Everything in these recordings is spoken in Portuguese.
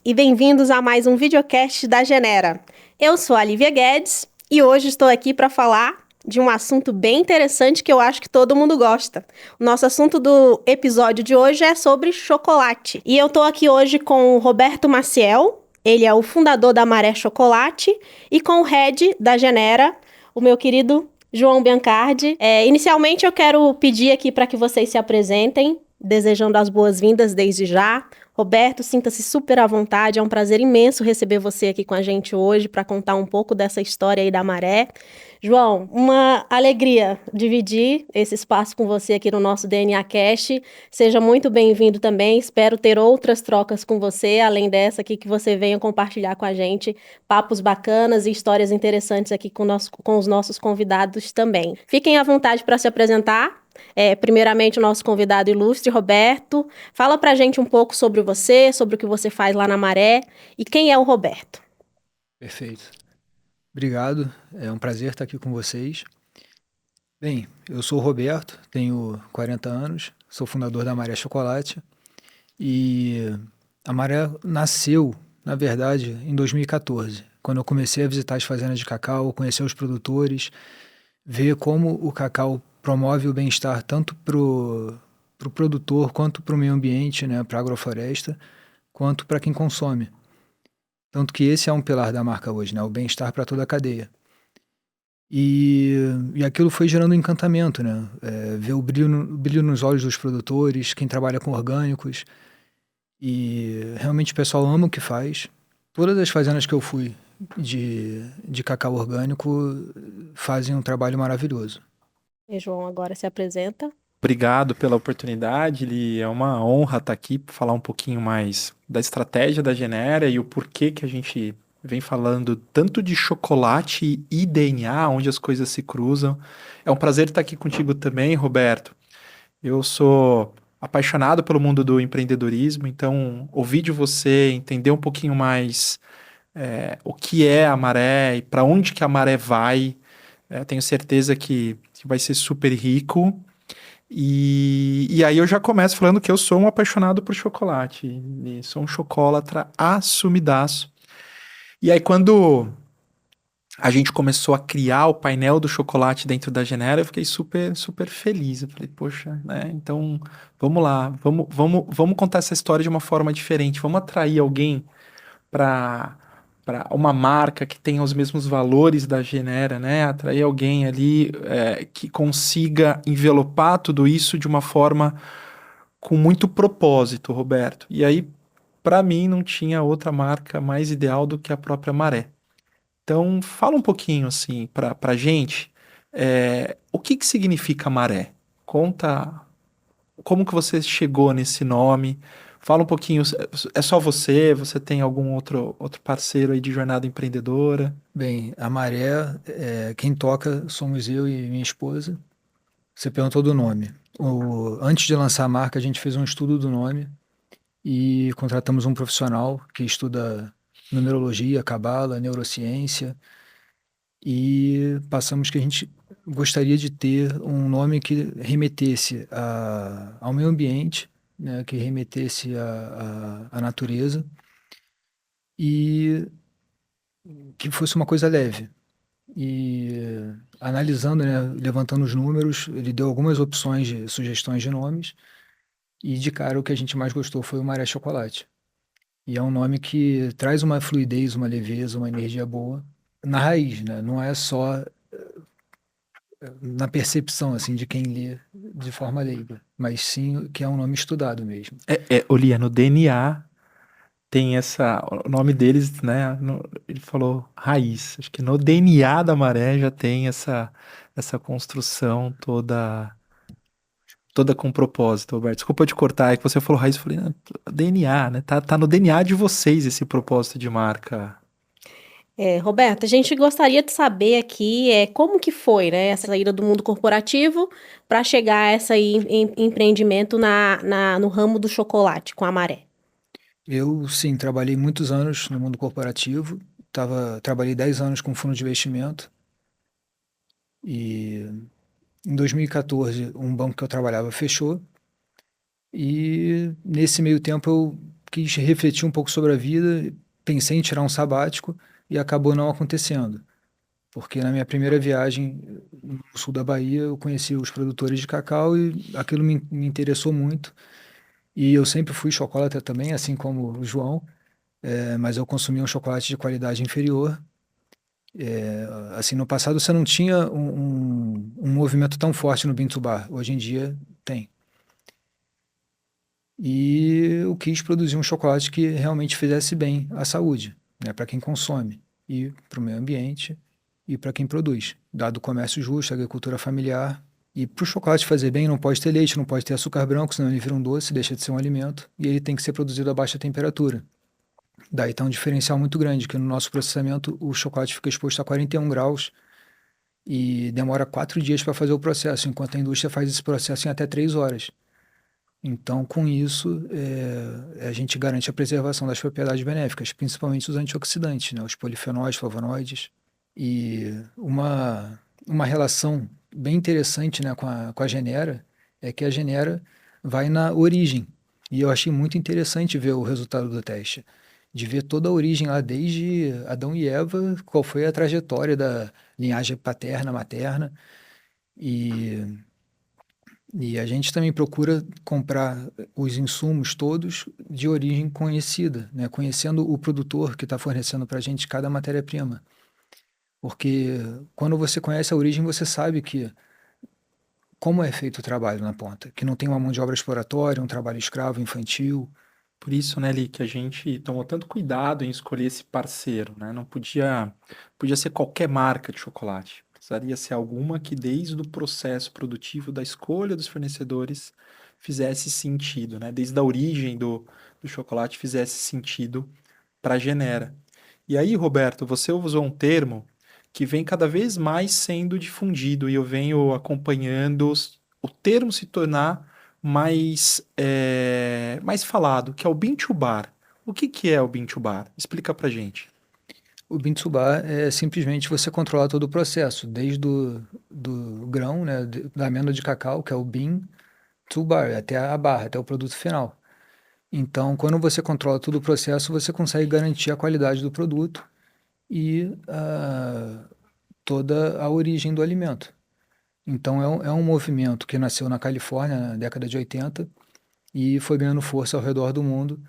e bem-vindos a mais um videocast da Genera. Eu sou a Lívia Guedes e hoje estou aqui para falar de um assunto bem interessante que eu acho que todo mundo gosta. O nosso assunto do episódio de hoje é sobre chocolate. E eu estou aqui hoje com o Roberto Maciel, ele é o fundador da Maré Chocolate, e com o head da Genera, o meu querido João Biancardi. Inicialmente eu quero pedir aqui para que vocês se apresentem, desejando as boas-vindas desde já. Roberto, sinta-se super à vontade, é um prazer imenso receber você aqui com a gente hoje para contar um pouco dessa história aí da Maré. João, uma alegria dividir esse espaço com você aqui no nosso DNA Cast. Seja muito bem-vindo também, espero ter outras trocas com você, além dessa aqui que você venha compartilhar com a gente papos bacanas e histórias interessantes aqui com os nossos convidados também. Fiquem à vontade para se apresentar. Primeiramente, o nosso convidado ilustre, Roberto. Fala pra gente um pouco sobre você, sobre o que você faz lá na Maré e quem é o Roberto. Perfeito. Obrigado, é um prazer estar aqui com vocês. Bem, eu sou o Roberto, tenho 40 anos, sou fundador da Maré Chocolate e a Maré nasceu, na verdade, em 2014, quando eu comecei a visitar as fazendas de cacau, conhecer os produtores, ver como o cacau promove o bem-estar tanto para o produtor quanto para o meio ambiente, né, para a agrofloresta, quanto para quem consome. Tanto que esse é um pilar da marca hoje, né, o bem-estar para toda a cadeia. E aquilo foi gerando um encantamento, né? Ver o brilho nos olhos dos produtores, quem trabalha com orgânicos. E realmente o pessoal ama o que faz. Todas as fazendas que eu fui de cacau orgânico fazem um trabalho maravilhoso. E João agora se apresenta. Obrigado pela oportunidade, Li. É uma honra estar aqui para falar um pouquinho mais da estratégia da Genera e o porquê que a gente vem falando tanto de chocolate e DNA, onde as coisas se cruzam. É um prazer estar aqui contigo também, Roberto. Eu sou apaixonado pelo mundo do empreendedorismo, então ouvir de você, entender um pouquinho mais o que é a Maré e para onde que a Maré vai, tenho certeza que vai ser super rico. E aí eu já começo falando que eu sou um apaixonado por chocolate. E sou um chocolatra assumidaço. E aí quando a gente começou a criar o painel do chocolate dentro da Genera, eu fiquei super, super feliz. Eu falei, poxa, né? Então, vamos lá, vamos contar essa história de uma forma diferente. Vamos atrair alguém para uma marca que tenha os mesmos valores da Genera, né? Atrair alguém ali que consiga envelopar tudo isso de uma forma com muito propósito, Roberto. E aí, para mim, não tinha outra marca mais ideal do que a própria Maré. Então, fala um pouquinho assim para gente, o que que significa Maré? Conta como que você chegou nesse nome? Fala um pouquinho, é só você? Você tem algum outro parceiro aí de jornada empreendedora? Bem, a Maré, quem toca somos eu e minha esposa. Você perguntou do nome. Antes de lançar a marca, a gente fez um estudo do nome e contratamos um profissional que estuda numerologia, cabala, neurociência e passamos que a gente gostaria de ter um nome que remetesse ao meio ambiente, né, que remetesse à natureza e que fosse uma coisa leve. E analisando, né, levantando os números, ele deu algumas opções de sugestões de nomes e de cara o que a gente mais gostou foi o Maré Chocolate. E é um nome que traz uma fluidez, uma leveza, uma energia boa na raiz, né? Não é só na percepção assim de quem lê de forma leiga, mas sim que é um nome estudado mesmo. Olia, no DNA tem o nome deles, né? Ele falou raiz. Acho que no DNA da Maré já tem essa construção toda com propósito, Roberto. Desculpa te cortar, é que você falou raiz, eu falei, DNA, né? Tá no DNA de vocês esse propósito de marca. Roberto, a gente gostaria de saber aqui como que foi, né, essa saída do mundo corporativo para chegar a esse empreendimento no ramo do chocolate com a Maré. Eu, sim, trabalhei muitos anos no mundo corporativo, trabalhei 10 anos com fundo de investimento e em 2014 um banco que eu trabalhava fechou e nesse meio tempo eu quis refletir um pouco sobre a vida, pensei em tirar um sabático e acabou não acontecendo. Porque na minha primeira viagem no sul da Bahia, eu conheci os produtores de cacau e aquilo me interessou muito. E eu sempre fui chocolate também, assim como o João, mas eu consumia um chocolate de qualidade inferior. Assim, no passado você não tinha um movimento tão forte no Bean to Bar. Hoje em dia tem. E eu quis produzir um chocolate que realmente fizesse bem à saúde, né, para quem consome, e para o meio ambiente, e para quem produz, dado o comércio justo, a agricultura familiar. E para o chocolate fazer bem, não pode ter leite, não pode ter açúcar branco, senão ele vira um doce, deixa de ser um alimento, e ele tem que ser produzido a baixa temperatura. Daí está um diferencial muito grande, que no nosso processamento o chocolate fica exposto a 41 graus e demora 4 dias para fazer o processo, enquanto a indústria faz esse processo em até 3 horas. Então, com isso, a gente garante a preservação das propriedades benéficas, principalmente os antioxidantes, né, os polifenóis, flavonoides. E uma relação bem interessante, né, com a Genera é que a Genera vai na origem. E eu achei muito interessante ver o resultado do teste, de ver toda a origem lá, desde Adão e Eva, qual foi a trajetória da linhagem paterna, materna. E e a gente também procura comprar os insumos todos de origem conhecida, né? Conhecendo o produtor que está fornecendo para a gente cada matéria-prima. Porque quando você conhece a origem, você sabe que como é feito o trabalho na ponta, que não tem uma mão de obra exploratória, um trabalho escravo, infantil. Por isso, né, Li, que a gente tomou tanto cuidado em escolher esse parceiro, né? Não podia ser qualquer marca de chocolate. Precisaria ser alguma que desde o processo produtivo da escolha dos fornecedores fizesse sentido, né? Desde a origem do chocolate fizesse sentido para a Genera. E aí, Roberto, você usou um termo que vem cada vez mais sendo difundido e eu venho acompanhando o termo se tornar mais falado, que é o Bean to Bar. O que é o Bean to Bar? Explica pra gente. O Bintsubar é simplesmente você controlar todo o processo, desde do grão, né, da amêndoa de cacau, que é o bean, to bar, até a barra, até o produto final. Então, quando você controla todo o processo, você consegue garantir a qualidade do produto e toda a origem do alimento. Então, é um movimento que nasceu na Califórnia na década de 80 e foi ganhando força ao redor do mundo,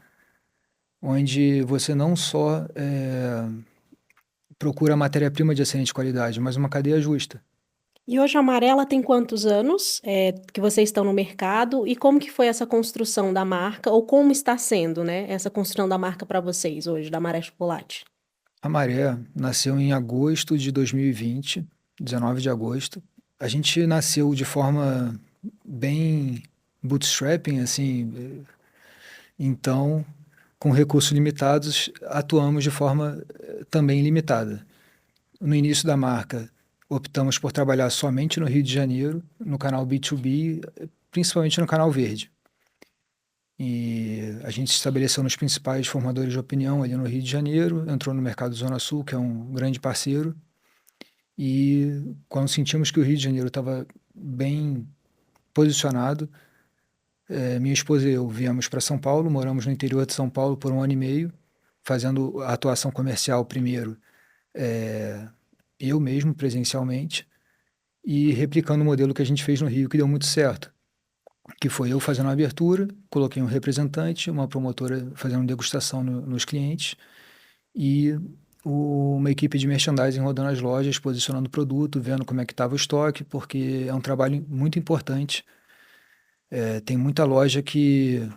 onde você não só procura matéria-prima de excelente qualidade, mas uma cadeia justa. E hoje a Amarela tem quantos anos que vocês estão no mercado e como que foi essa construção da marca ou como está sendo, né, essa construção da marca para vocês hoje, da Maré Chocolate? A Maré nasceu em agosto de 2020, 19 de agosto. A gente nasceu de forma bem bootstrapping, assim, então, com recursos limitados, atuamos de forma também limitada. No início da marca, optamos por trabalhar somente no Rio de Janeiro, no canal B2B, principalmente no canal Verde. E a gente se estabeleceu nos principais formadores de opinião ali no Rio de Janeiro, entrou no Mercado Zona Sul, que é um grande parceiro, e quando sentimos que o Rio de Janeiro estava bem posicionado, minha esposa e eu viemos para São Paulo, moramos no interior de São Paulo por 1 ano e meio, fazendo a atuação comercial primeiro, eu mesmo presencialmente, e replicando o modelo que a gente fez no Rio, que deu muito certo, que foi eu fazendo a abertura, coloquei um representante, uma promotora fazendo degustação nos clientes e uma equipe de merchandising rodando as lojas, posicionando o produto, vendo como é que estava o estoque, porque é um trabalho muito importante. Tem muita loja que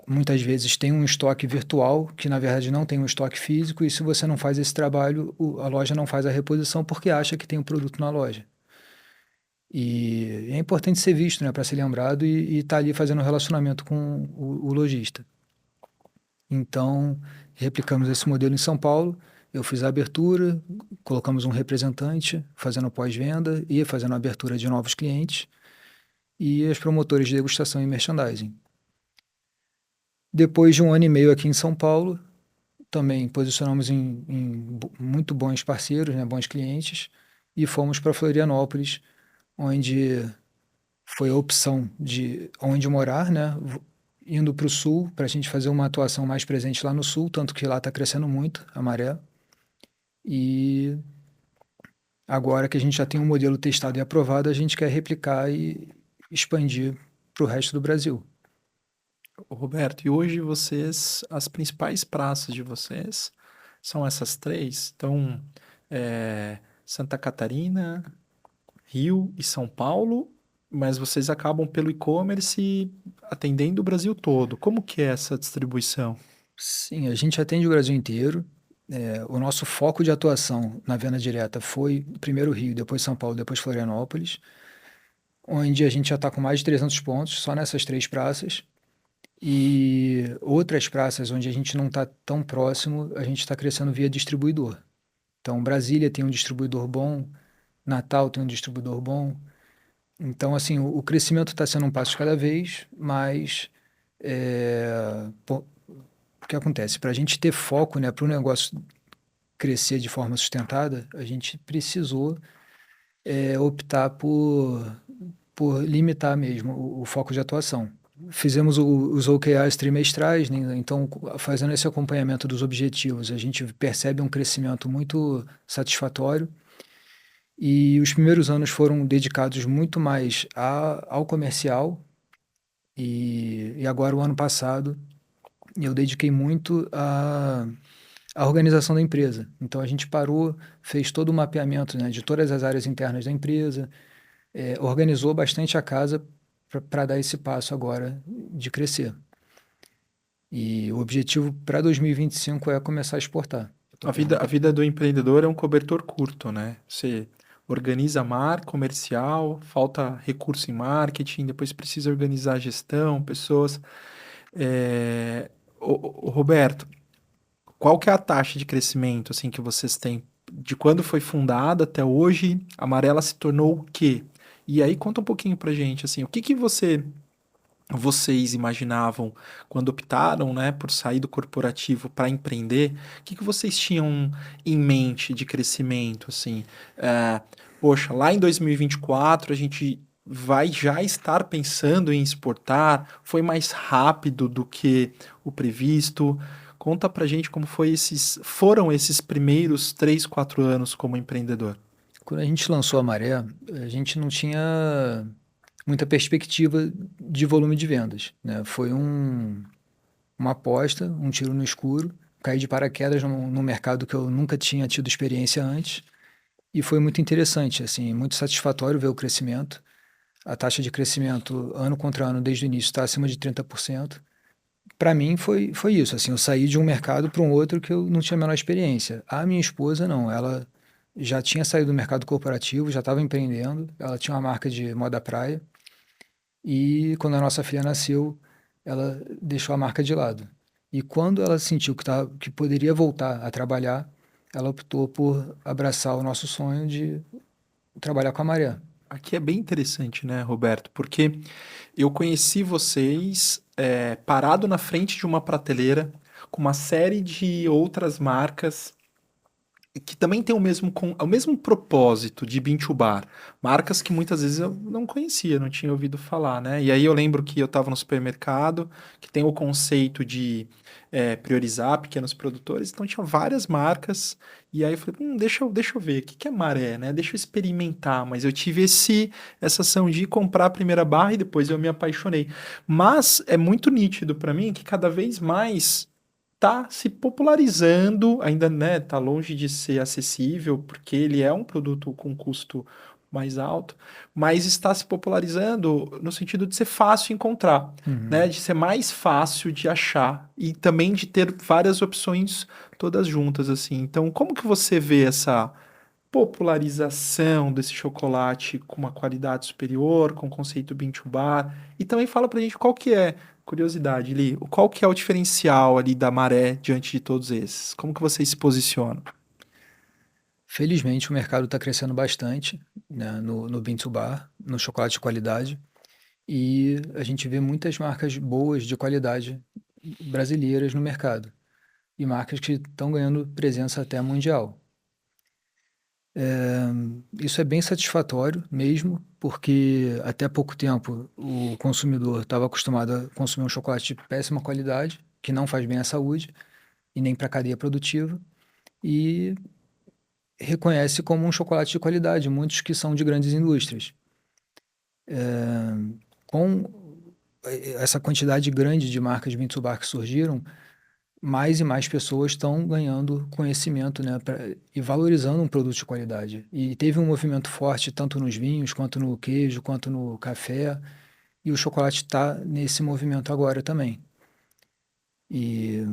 muitas vezes tem um estoque virtual, que na verdade não tem um estoque físico, e se você não faz esse trabalho, a loja não faz a reposição porque acha que tem o produto na loja. E é importante ser visto, né, para ser lembrado e estar ali fazendo um relacionamento com o lojista. Então, replicamos esse modelo em São Paulo. Eu fiz a abertura, colocamos um representante fazendo pós-venda e fazendo a abertura de novos clientes e as promotoras de degustação e merchandising. Depois de 1 ano e meio aqui em São Paulo, também posicionamos em muito bons parceiros, né, bons clientes, e fomos para Florianópolis, onde foi a opção de onde morar, né? indo para o sul, para a gente fazer uma atuação mais presente lá no sul, tanto que lá está crescendo muito a maré. E agora que a gente já tem um modelo testado e aprovado, a gente quer replicar e expandir para o resto do Brasil. Ô, Roberto, e hoje as principais praças de vocês são essas três? Então, Santa Catarina, Rio e São Paulo, mas vocês acabam pelo e-commerce atendendo o Brasil todo. Como que é essa distribuição? Sim, a gente atende o Brasil inteiro. O nosso foco de atuação na venda direta foi primeiro Rio, depois São Paulo, depois Florianópolis, onde a gente já está com mais de 300 pontos só nessas três praças. E outras praças onde a gente não está tão próximo, a gente está crescendo via distribuidor. Então, Brasília tem um distribuidor bom, Natal tem um distribuidor bom. Então, assim, o crescimento está sendo um passo de cada vez, mas o que acontece? Para a gente ter foco, né, para o negócio crescer de forma sustentada, a gente precisou optar por limitar mesmo o foco de atuação. Fizemos os OKRs trimestrais, né? Então, fazendo esse acompanhamento dos objetivos, a gente percebe um crescimento muito satisfatório. E os primeiros anos foram dedicados muito mais ao comercial. E agora, o ano passado, eu dediquei muito à organização da empresa. Então, a gente parou, fez todo o mapeamento, né, de todas as áreas internas da empresa, organizou bastante a casa para dar esse passo agora de crescer. E o objetivo para 2025 é começar a exportar. A vida do empreendedor é um cobertor curto, né? Você organiza a marca comercial, falta recurso em marketing, depois precisa organizar a gestão, pessoas. Roberto, qual que é a taxa de crescimento assim que vocês têm de quando foi fundada até hoje? A Amarela se tornou o quê? E aí conta um pouquinho pra gente assim, o que que vocês imaginavam quando optaram, né, por sair do corporativo para empreender? O que que vocês tinham em mente de crescimento, assim? É, poxa, lá em 2024 a gente vai já estar pensando em exportar? Foi mais rápido do que o previsto? Conta pra gente como foram esses primeiros 3, 4 anos como empreendedor. Quando a gente lançou a Maré, a gente não tinha muita perspectiva de volume de vendas, né? Foi uma aposta, um tiro no escuro, caí de paraquedas num mercado que eu nunca tinha tido experiência antes e foi muito interessante, assim, muito satisfatório ver o crescimento. A taxa de crescimento ano contra ano desde o início está acima de 30%. Para mim foi isso, assim, eu saí de um mercado para um outro que eu não tinha a menor experiência. A minha esposa não, ela já tinha saído do mercado corporativo, já estava empreendendo, ela tinha uma marca de moda praia e quando a nossa filha nasceu, ela deixou a marca de lado. E quando ela sentiu que poderia voltar a trabalhar, ela optou por abraçar o nosso sonho de trabalhar com a Maria. Aqui é bem interessante, né, Roberto? Porque eu conheci vocês parado na frente de uma prateleira com uma série de outras marcas que também tem o mesmo propósito de Bean to Bar. Marcas que muitas vezes eu não conhecia, não tinha ouvido falar, né? E aí eu lembro que eu estava no supermercado, que tem o conceito de priorizar pequenos produtores, então tinha várias marcas, e aí eu falei, deixa eu ver, o que que é maré, né? Deixa eu experimentar, mas eu tive essa ação de comprar a primeira barra e depois eu me apaixonei. Mas é muito nítido para mim que cada vez mais tá se popularizando, ainda, né, tá longe de ser acessível, porque ele é um produto com custo mais alto, mas está se popularizando no sentido de ser fácil encontrar, né, Uhum. de ser mais fácil de achar e também de ter várias opções todas juntas, assim. Então, como que você vê essa popularização desse chocolate com uma qualidade superior, com o conceito Bean to Bar? E também fala pra gente qual que é, curiosidade, Li, qual que é o diferencial ali da Maré diante de todos esses? Como que vocês se posicionam? Felizmente, o mercado está crescendo bastante, né, no Bean to Bar, no chocolate de qualidade, e a gente vê muitas marcas boas de qualidade brasileiras no mercado, e marcas que estão ganhando presença até mundial. Isso é bem satisfatório mesmo, porque até pouco tempo o consumidor estava acostumado a consumir um chocolate de péssima qualidade, que não faz bem à saúde e nem para a cadeia produtiva, e reconhece como um chocolate de qualidade, muitos que são de grandes indústrias. Com essa quantidade grande de marcas de Mitsubishi que surgiram, mais e mais pessoas estão ganhando conhecimento, né, e valorizando um produto de qualidade. E teve um movimento forte tanto nos vinhos, quanto no queijo, quanto no café, e o chocolate está nesse movimento agora também. E,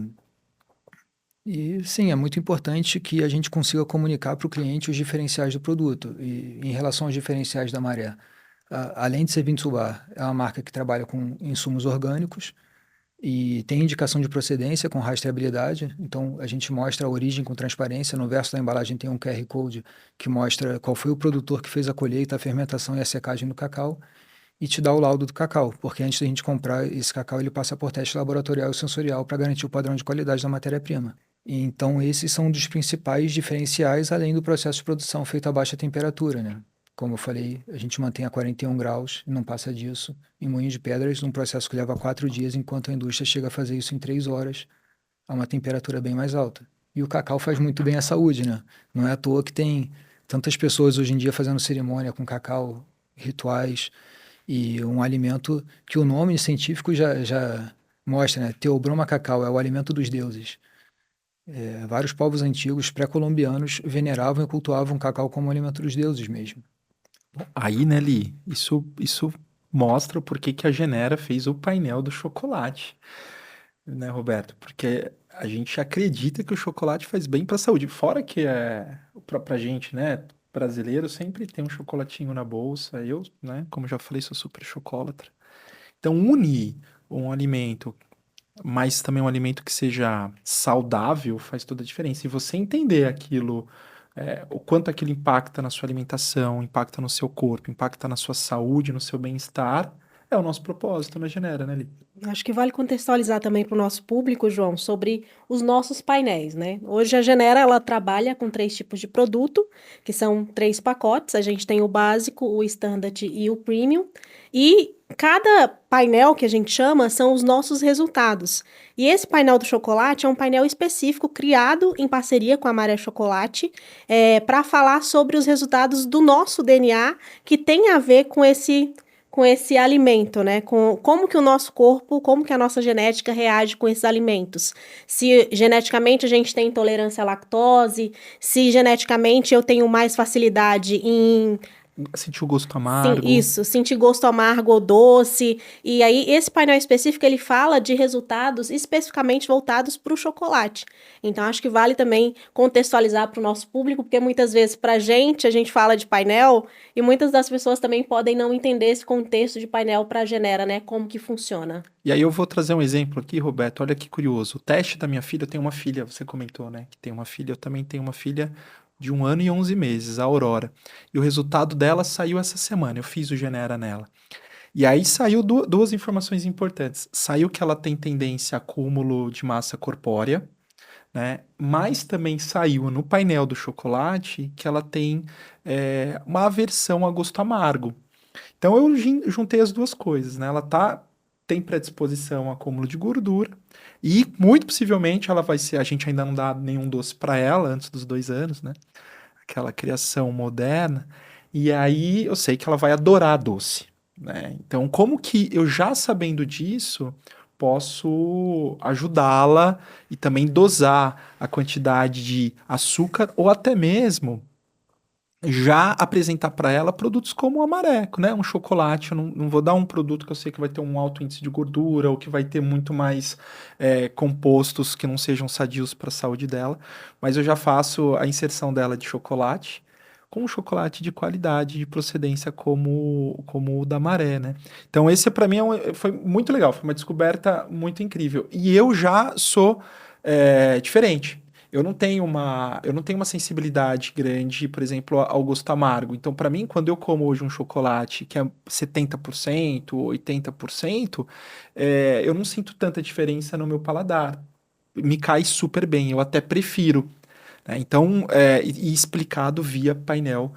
e sim, é muito importante que a gente consiga comunicar para o cliente os diferenciais do produto. E em relação aos diferenciais da Maré, além de ser Vinsubar, é uma marca que trabalha com insumos orgânicos, e tem indicação de procedência com rastreabilidade, então a gente mostra a origem com transparência. No verso da embalagem tem um QR Code que mostra qual foi o produtor que fez a colheita, a fermentação e a secagem do cacau, e te dá o laudo do cacau, porque antes da gente comprar esse cacau, ele passa por teste laboratorial e sensorial para garantir o padrão de qualidade da matéria-prima. Então esses são um dos principais diferenciais, além do processo de produção feito a baixa temperatura, né? Como eu falei, a gente mantém a 41 graus e não passa disso em Moinho de Pedras, num processo que leva 4 dias, enquanto a indústria chega a fazer isso em 3 horas, a uma temperatura bem mais alta. E o cacau faz muito bem à saúde, né? Não é à toa que tem tantas pessoas hoje em dia fazendo cerimônia com cacau, rituais, e um alimento que o nome científico já mostra, né? Theobroma cacau, é o alimento dos deuses. Vários povos antigos pré-colombianos veneravam e cultuavam o cacau como alimento dos deuses mesmo. Aí, né, Li, isso mostra o porquê que a Genera fez o painel do chocolate, né, Roberto? Porque a gente acredita que o chocolate faz bem para a saúde. Fora que pra gente, né, brasileiro, sempre tem um chocolatinho na bolsa. Eu, né, como já falei, sou super chocolatra. Então, unir um alimento, mas também um alimento que seja saudável, faz toda a diferença. E você entender aquilo, o quanto aquilo impacta na sua alimentação, impacta no seu corpo, impacta na sua saúde, no seu bem-estar, é o nosso propósito na Genera, né, Li? Acho que vale contextualizar também para o nosso público, João, sobre os nossos painéis, né? Hoje a Genera, ela trabalha com 3 tipos de produto, que são 3 pacotes. A gente tem o básico, o standard e o premium. E cada painel que a gente chama são os nossos resultados. E esse painel do chocolate é um painel específico criado em parceria com a Maré Chocolate, para falar sobre os resultados do nosso DNA, que tem a ver com esse alimento, né? Com como que o nosso corpo, como que a nossa genética reage com esses alimentos. Se geneticamente a gente tem intolerância à lactose, se geneticamente eu tenho mais facilidade em Sentir o gosto sim, amargo. isso, sentir gosto amargo ou doce. E aí, esse painel específico, ele fala de resultados especificamente voltados para o chocolate. Então, acho que vale também contextualizar para o nosso público, porque muitas vezes, para a gente fala de painel, e muitas das pessoas também podem não entender esse contexto de painel para a Genera, né? Como que funciona. E aí eu vou trazer um exemplo aqui, Roberto. Olha que curioso. O teste da minha filha, eu tenho uma filha, você comentou, né? Que tem uma filha, eu também tenho uma filha de 1 ano e 11 meses, a Aurora. E o resultado dela saiu essa semana. Eu fiz o Genera nela. E aí saiu duas informações importantes. Saiu que ela tem tendência a acúmulo de massa corpórea, né? Mas também saiu no painel do chocolate que ela tem uma aversão a gosto amargo. Então eu juntei as duas coisas, né? Tem predisposição a acúmulo de gordura e muito possivelmente ela vai ser. A gente ainda não dá nenhum doce para ela antes dos 2 anos, né? Aquela criação moderna. E aí eu sei que ela vai adorar doce, né? Então, como que eu já sabendo disso posso ajudá-la e também dosar a quantidade de açúcar ou até mesmo já apresentar para ela produtos como o Amareco, né? Um chocolate, eu não vou dar um produto que eu sei que vai ter um alto índice de gordura ou que vai ter muito mais compostos que não sejam sadios para a saúde dela, mas eu já faço a inserção dela de chocolate com um chocolate de qualidade, de procedência como o da Maré, né? Então esse para mim foi muito legal, foi uma descoberta muito incrível. E eu já sou diferente. Eu não tenho uma sensibilidade grande, por exemplo, ao gosto amargo. Então, para mim, quando eu como hoje um chocolate que é 70%, 80%, eu não sinto tanta diferença no meu paladar. Me cai super bem, eu até prefiro, né? Então, e explicado via painel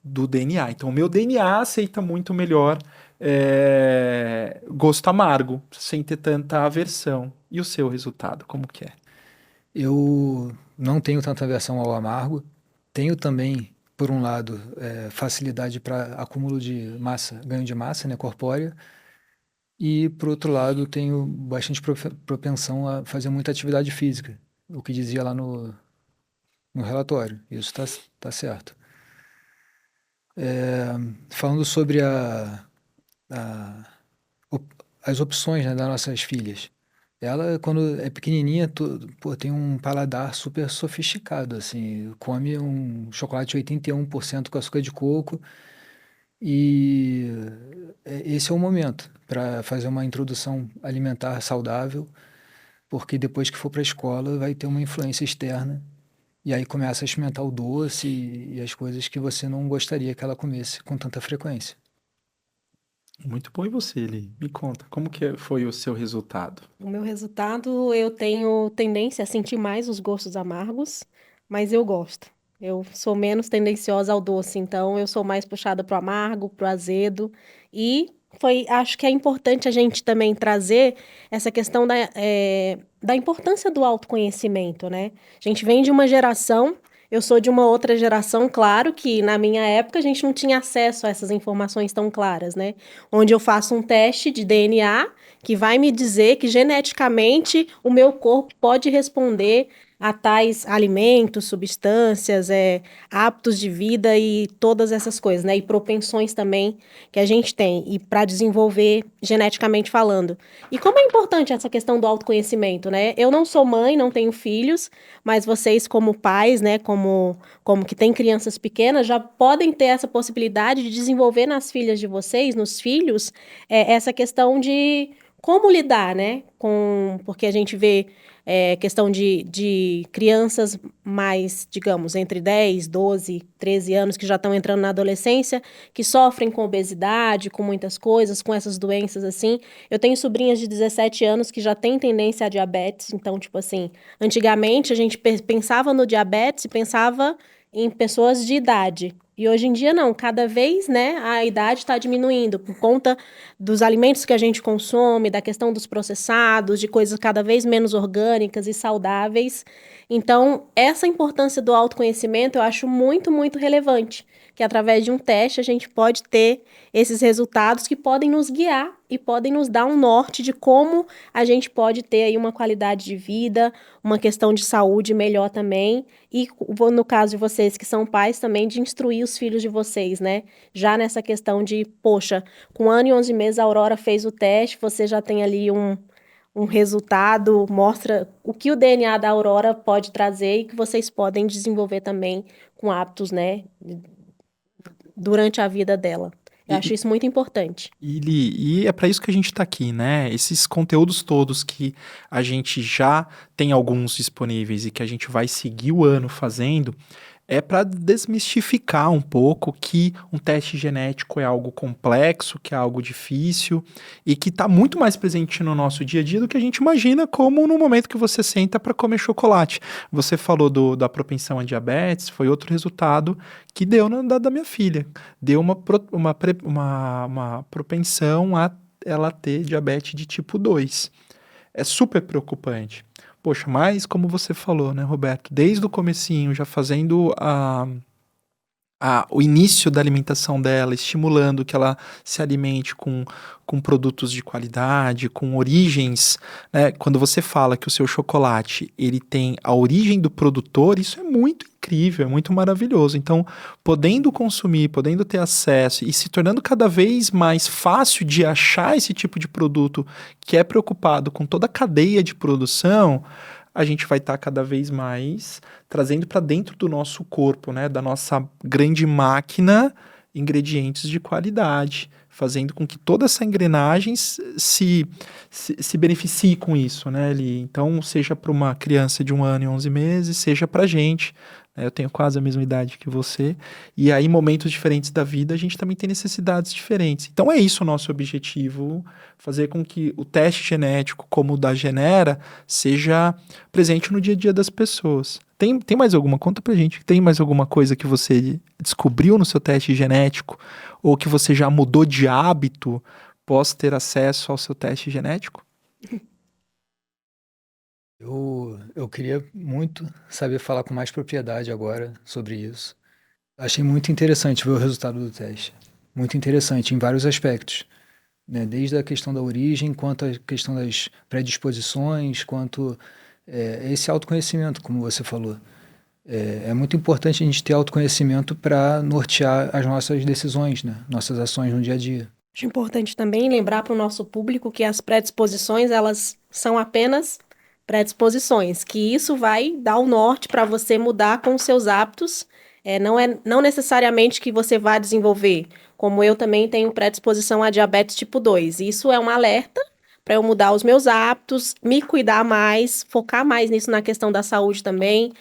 do DNA. Então, o meu DNA aceita muito melhor gosto amargo, sem ter tanta aversão. E o seu resultado, como que é? Eu não tenho tanta aversão ao amargo. Tenho também, por um lado, facilidade para acúmulo de massa, ganho de massa, né, corpórea. E, por outro lado, tenho bastante propensão a fazer muita atividade física, o que dizia lá no relatório. Isso tá certo. Falando sobre a- as opções, né, das nossas filhas. Ela, quando é pequenininha, pô, tem um paladar super sofisticado, assim. Come um chocolate 81% com açúcar de coco e esse é o momento para fazer uma introdução alimentar saudável, porque depois que for para a escola vai ter uma influência externa e aí começa a experimentar o doce e as coisas que você não gostaria que ela comesse com tanta frequência. Muito bom. E você, Eli? Me conta, como que foi o seu resultado? O meu resultado, eu tenho tendência a sentir mais os gostos amargos, mas eu gosto. Eu sou menos tendenciosa ao doce, então eu sou mais puxada pro amargo, pro azedo. E acho que é importante a gente também trazer essa questão da importância do autoconhecimento, né? A gente vem de uma geração, eu sou de uma outra geração, claro que na minha época a gente não tinha acesso a essas informações tão claras, né? Onde eu faço um teste de DNA que vai me dizer que geneticamente o meu corpo pode responder a tais alimentos, substâncias, hábitos de vida e todas essas coisas, né? E propensões também que a gente tem e para desenvolver geneticamente falando. E como é importante essa questão do autoconhecimento, né? Eu não sou mãe, não tenho filhos, mas vocês como pais, né, como que têm crianças pequenas, já podem ter essa possibilidade de desenvolver nas filhas de vocês, nos filhos, essa questão de como lidar, né? Porque a gente vê questão de crianças mais, digamos, entre 10, 12, 13 anos, que já estão entrando na adolescência, que sofrem com obesidade, com muitas coisas, com essas doenças assim. Eu tenho sobrinhas de 17 anos que já têm tendência a diabetes, então, tipo assim, antigamente a gente pensava no diabetes e pensava em pessoas de idade. E hoje em dia não, cada vez, né, a idade está diminuindo por conta dos alimentos que a gente consome, da questão dos processados, de coisas cada vez menos orgânicas e saudáveis. Então, essa importância do autoconhecimento eu acho muito, muito relevante, que através de um teste a gente pode ter esses resultados que podem nos guiar e podem nos dar um norte de como a gente pode ter aí uma qualidade de vida, uma questão de saúde melhor também, e no caso de vocês que são pais também, de instruir os filhos de vocês, né? Já nessa questão de, poxa, com 1 ano e 11 meses a Aurora fez o teste, você já tem ali um resultado, mostra o que o DNA da Aurora pode trazer e que vocês podem desenvolver também com hábitos, né, durante a vida dela. Eu acho E, isso muito importante. e é para isso que a gente está aqui, né? Esses conteúdos todos que a gente já tem alguns disponíveis e que a gente vai seguir o ano fazendo, é para desmistificar um pouco que um teste genético é algo complexo, que é algo difícil e que está muito mais presente no nosso dia a dia do que a gente imagina, como no momento que você senta para comer chocolate. Você falou da propensão a diabetes, foi outro resultado que deu da minha filha. Deu uma propensão a ela ter diabetes de tipo 2. É super preocupante. Poxa, mas como você falou, né, Roberto, desde o comecinho, já fazendo o início da alimentação dela, estimulando que ela se alimente com produtos de qualidade, com origens, né? Quando você fala que o seu chocolate ele tem a origem do produtor, isso é muito incrível, é muito maravilhoso. Então, podendo consumir, podendo ter acesso e se tornando cada vez mais fácil de achar esse tipo de produto que é preocupado com toda a cadeia de produção, a gente vai estar cada vez mais trazendo para dentro do nosso corpo, né, da nossa grande máquina, ingredientes de qualidade, fazendo com que toda essa engrenagem se beneficie com isso, né, Eli? Então, seja para uma criança de 1 ano e 11 meses, seja para a gente, Eu tenho quase a mesma idade que você, e aí, em momentos diferentes da vida, a gente também tem necessidades diferentes. Então, é isso o nosso objetivo, fazer com que o teste genético, como o da Genera, seja presente no dia a dia das pessoas. Tem mais alguma? Conta pra gente. Tem mais alguma coisa que você descobriu no seu teste genético, ou que você já mudou de hábito após ter acesso ao seu teste genético? Eu queria muito saber falar com mais propriedade agora sobre isso. Achei muito interessante ver o resultado do teste. Muito interessante em vários aspectos, né? Desde a questão da origem, quanto a questão das predisposições, quanto esse autoconhecimento, como você falou. É muito importante a gente ter autoconhecimento para nortear as nossas decisões, né? Nossas ações no dia a dia. Acho importante também lembrar para o nosso público que as predisposições, elas são apenas predisposições, que isso vai dar o norte para você mudar com os seus hábitos. Não necessariamente que você vá desenvolver, como eu também tenho predisposição a diabetes tipo 2. Isso é um alerta para eu mudar os meus hábitos, me cuidar mais, focar mais nisso na questão da saúde também,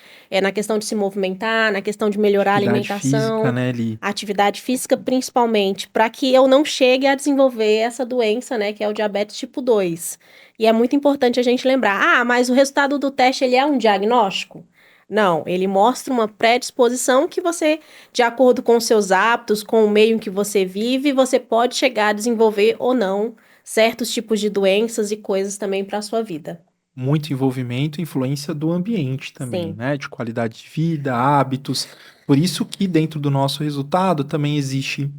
na questão de se movimentar, na questão de melhorar a Atividade alimentação. física, né, Li? Atividade física, principalmente, para que eu não chegue a desenvolver essa doença, né, que é o diabetes tipo 2. E é muito importante a gente lembrar, mas o resultado do teste, ele é um diagnóstico? Não, ele mostra uma predisposição que você, de acordo com os seus hábitos, com o meio em que você vive, você pode chegar a desenvolver ou não certos tipos de doenças e coisas também para a sua vida. Muito envolvimento e influência do ambiente também, Sim. né? De qualidade de vida, hábitos. Por isso que dentro do nosso resultado também existe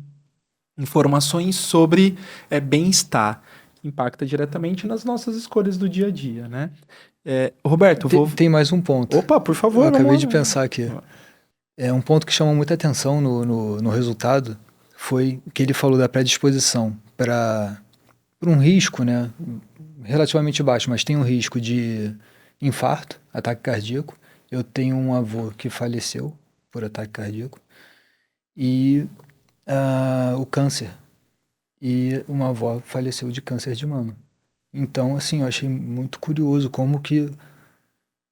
informações sobre bem-estar, que impacta diretamente nas nossas escolhas do dia a dia, né? Roberto, Tem mais um ponto. Opa, por favor. Eu acabei vamos de lá. pensar aqui. Um ponto que chamou muita atenção no resultado foi que ele falou da predisposição para um risco, né, relativamente baixo, mas tem um risco de infarto, ataque cardíaco. Eu tenho um avô que faleceu por ataque cardíaco e o câncer. E uma avó faleceu de câncer de mama. Então, assim, eu achei muito curioso como que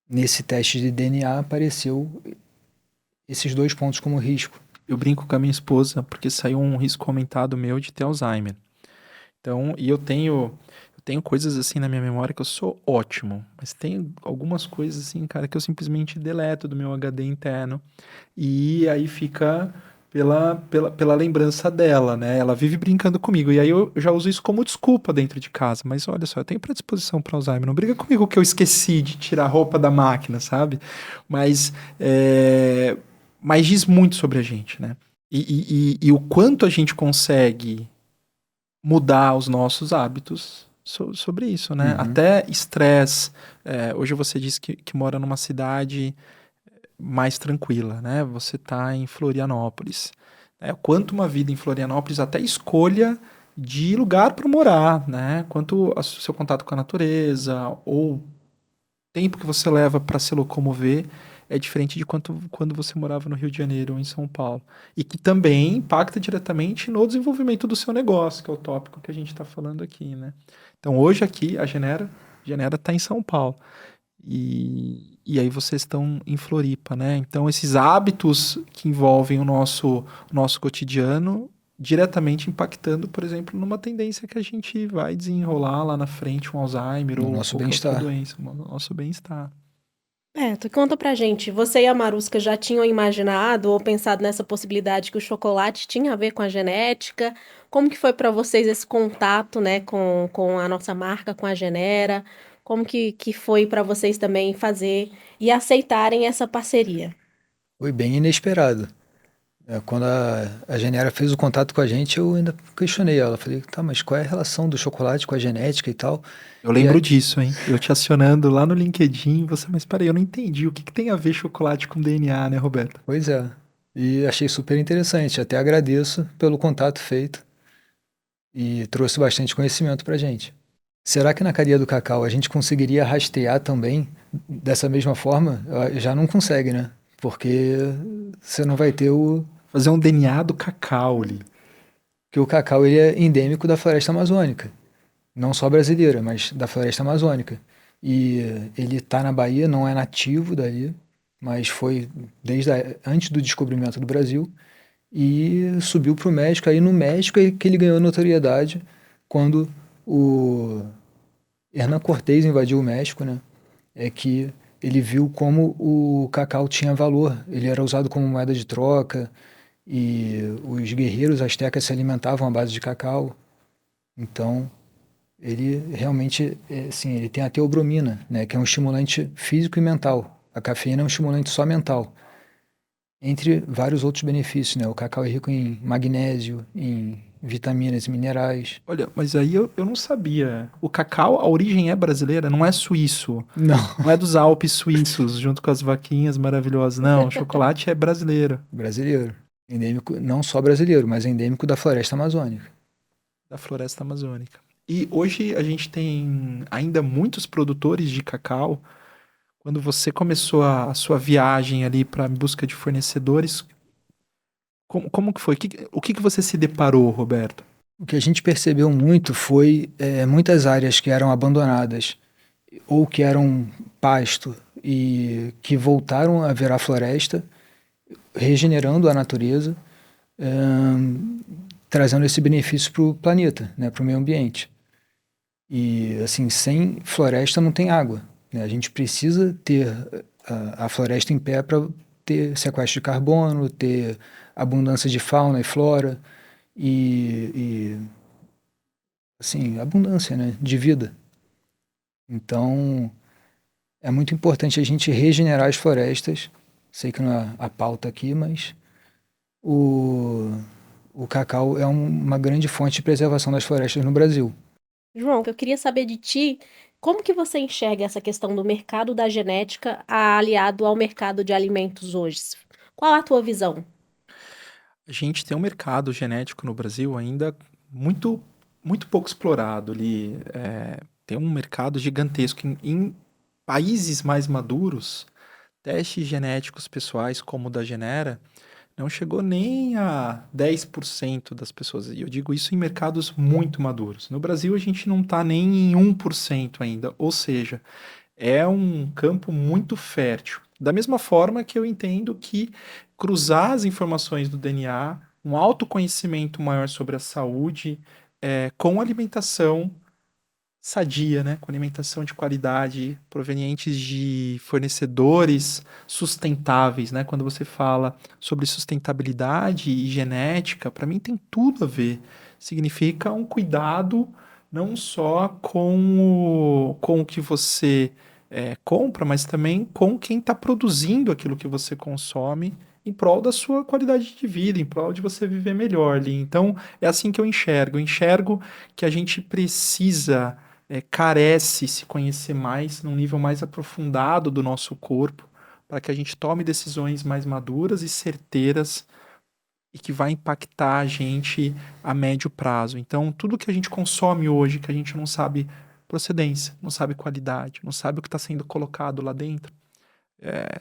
nesse teste de DNA apareceu esses dois pontos como risco. Eu brinco com a minha esposa porque saiu um risco aumentado meu de ter Alzheimer. Então, e eu tenho coisas assim na minha memória que eu sou ótimo, mas tem algumas coisas assim, cara, que eu simplesmente deleto do meu HD interno e aí fica pela lembrança dela, né? Ela vive brincando comigo e aí eu já uso isso como desculpa dentro de casa, mas olha só, eu tenho predisposição para Alzheimer, não briga comigo que eu esqueci de tirar a roupa da máquina, sabe? Mas diz muito sobre a gente, né? E o quanto a gente consegue mudar os nossos hábitos sobre isso, né? Uhum. Até estresse. Hoje você disse que mora numa cidade mais tranquila, né? Você está em Florianópolis. Quanto uma vida em Florianópolis, até escolha de lugar para morar, né? Quanto o seu contato com a natureza ou tempo que você leva para se locomover é diferente de quando você morava no Rio de Janeiro ou em São Paulo. E que também impacta diretamente no desenvolvimento do seu negócio, que é o tópico que a gente está falando aqui, né? Então, hoje aqui, a Genera está em São Paulo. E aí vocês estão em Floripa, né? Então, esses hábitos que envolvem o nosso cotidiano diretamente impactando, por exemplo, numa tendência que a gente vai desenrolar lá na frente, um Alzheimer ou nosso qualquer outra bem-estar. doença, o nosso bem-estar. Tu conta pra gente, você e a Marusca já tinham imaginado ou pensado nessa possibilidade que o chocolate tinha a ver com a genética? Como que foi pra vocês esse contato, né, com a nossa marca, com a Genera? Como que foi pra vocês também fazer e aceitarem essa parceria? Foi bem inesperado. Quando a Genera fez o contato com a gente, eu ainda questionei ela. Falei, tá, mas qual é a relação do chocolate com a genética e tal? Eu lembro disso, hein? Eu te acionando lá no LinkedIn, mas peraí, eu não entendi. O que tem a ver chocolate com DNA, né, Roberto? Pois é. E achei super interessante. Até agradeço pelo contato feito. E trouxe bastante conhecimento pra gente. Será que na cadeia do cacau a gente conseguiria rastrear também dessa mesma forma? Já não consegue, né? Porque você não vai ter Fazer um DNA do cacau ali. Porque o cacau ele é endêmico da floresta amazônica. Não só brasileira, mas da floresta amazônica. E ele está na Bahia, não é nativo dali. mas foi antes do descobrimento do Brasil e subiu para o México. Aí no México é que ele ganhou notoriedade quando o Hernán Cortés invadiu o México, né? É que ele viu como o cacau tinha valor. Ele era usado como moeda de troca e os guerreiros astecas se alimentavam à base de cacau. Então, ele realmente, assim, ele tem a teobromina, né, que é um estimulante físico e mental. A cafeína é um estimulante só mental, entre vários outros benefícios, né? O cacau é rico em magnésio, em vitaminas e minerais. Olha, mas aí eu não sabia. O cacau, a origem é brasileira, não é suíço. Não, Não é dos Alpes suíços, junto com as vaquinhas maravilhosas. Não, o chocolate é brasileiro, brasileiro. Endêmico, não só brasileiro, mas endêmico da floresta amazônica. da floresta amazônica. E hoje a gente tem ainda muitos produtores de cacau. Quando você começou a sua viagem ali para busca de fornecedores, como que foi? O que você se deparou, Roberto? O que a gente percebeu muito foi muitas áreas que eram abandonadas ou que eram pasto e que voltaram a virar floresta, regenerando a natureza, trazendo esse benefício para o planeta, né, para o meio ambiente. E assim, sem floresta não tem água, né? A gente precisa ter a floresta em pé para ter sequestro de carbono, ter abundância de fauna e flora e assim, abundância, né, de vida. Então, é muito importante a gente regenerar as florestas. Sei que não é a pauta aqui, mas o, o cacau é uma grande fonte de preservação das florestas no Brasil. João, eu queria saber de ti, como que você enxerga essa questão do mercado da genética aliado ao mercado de alimentos hoje? Qual a tua visão? A gente tem um mercado genético no Brasil ainda muito, muito pouco explorado ali. Tem um mercado gigantesco. Em países mais maduros, testes genéticos pessoais, como o da Genera, não chegou nem a 10% das pessoas. E eu digo isso em mercados muito maduros. No Brasil, a gente não está nem em 1% ainda. Ou seja, é um campo muito fértil. Da mesma forma que eu entendo que cruzar as informações do DNA, um autoconhecimento maior sobre a saúde, com alimentação sadia, né? Com alimentação de qualidade, provenientes de fornecedores sustentáveis, né? Quando você fala sobre sustentabilidade e genética, para mim tem tudo a ver. Significa um cuidado não só com o que você compra, mas também com quem está produzindo aquilo que você consome em prol da sua qualidade de vida, em prol de você viver melhor ali. Então, é assim que eu enxergo. Eu enxergo que a gente precisa carece se conhecer mais, num nível mais aprofundado do nosso corpo, para que a gente tome decisões mais maduras e certeiras e que vai impactar a gente a médio prazo. Então, tudo que a gente consome hoje, que a gente não sabe procedência, não sabe qualidade, não sabe o que está sendo colocado lá dentro,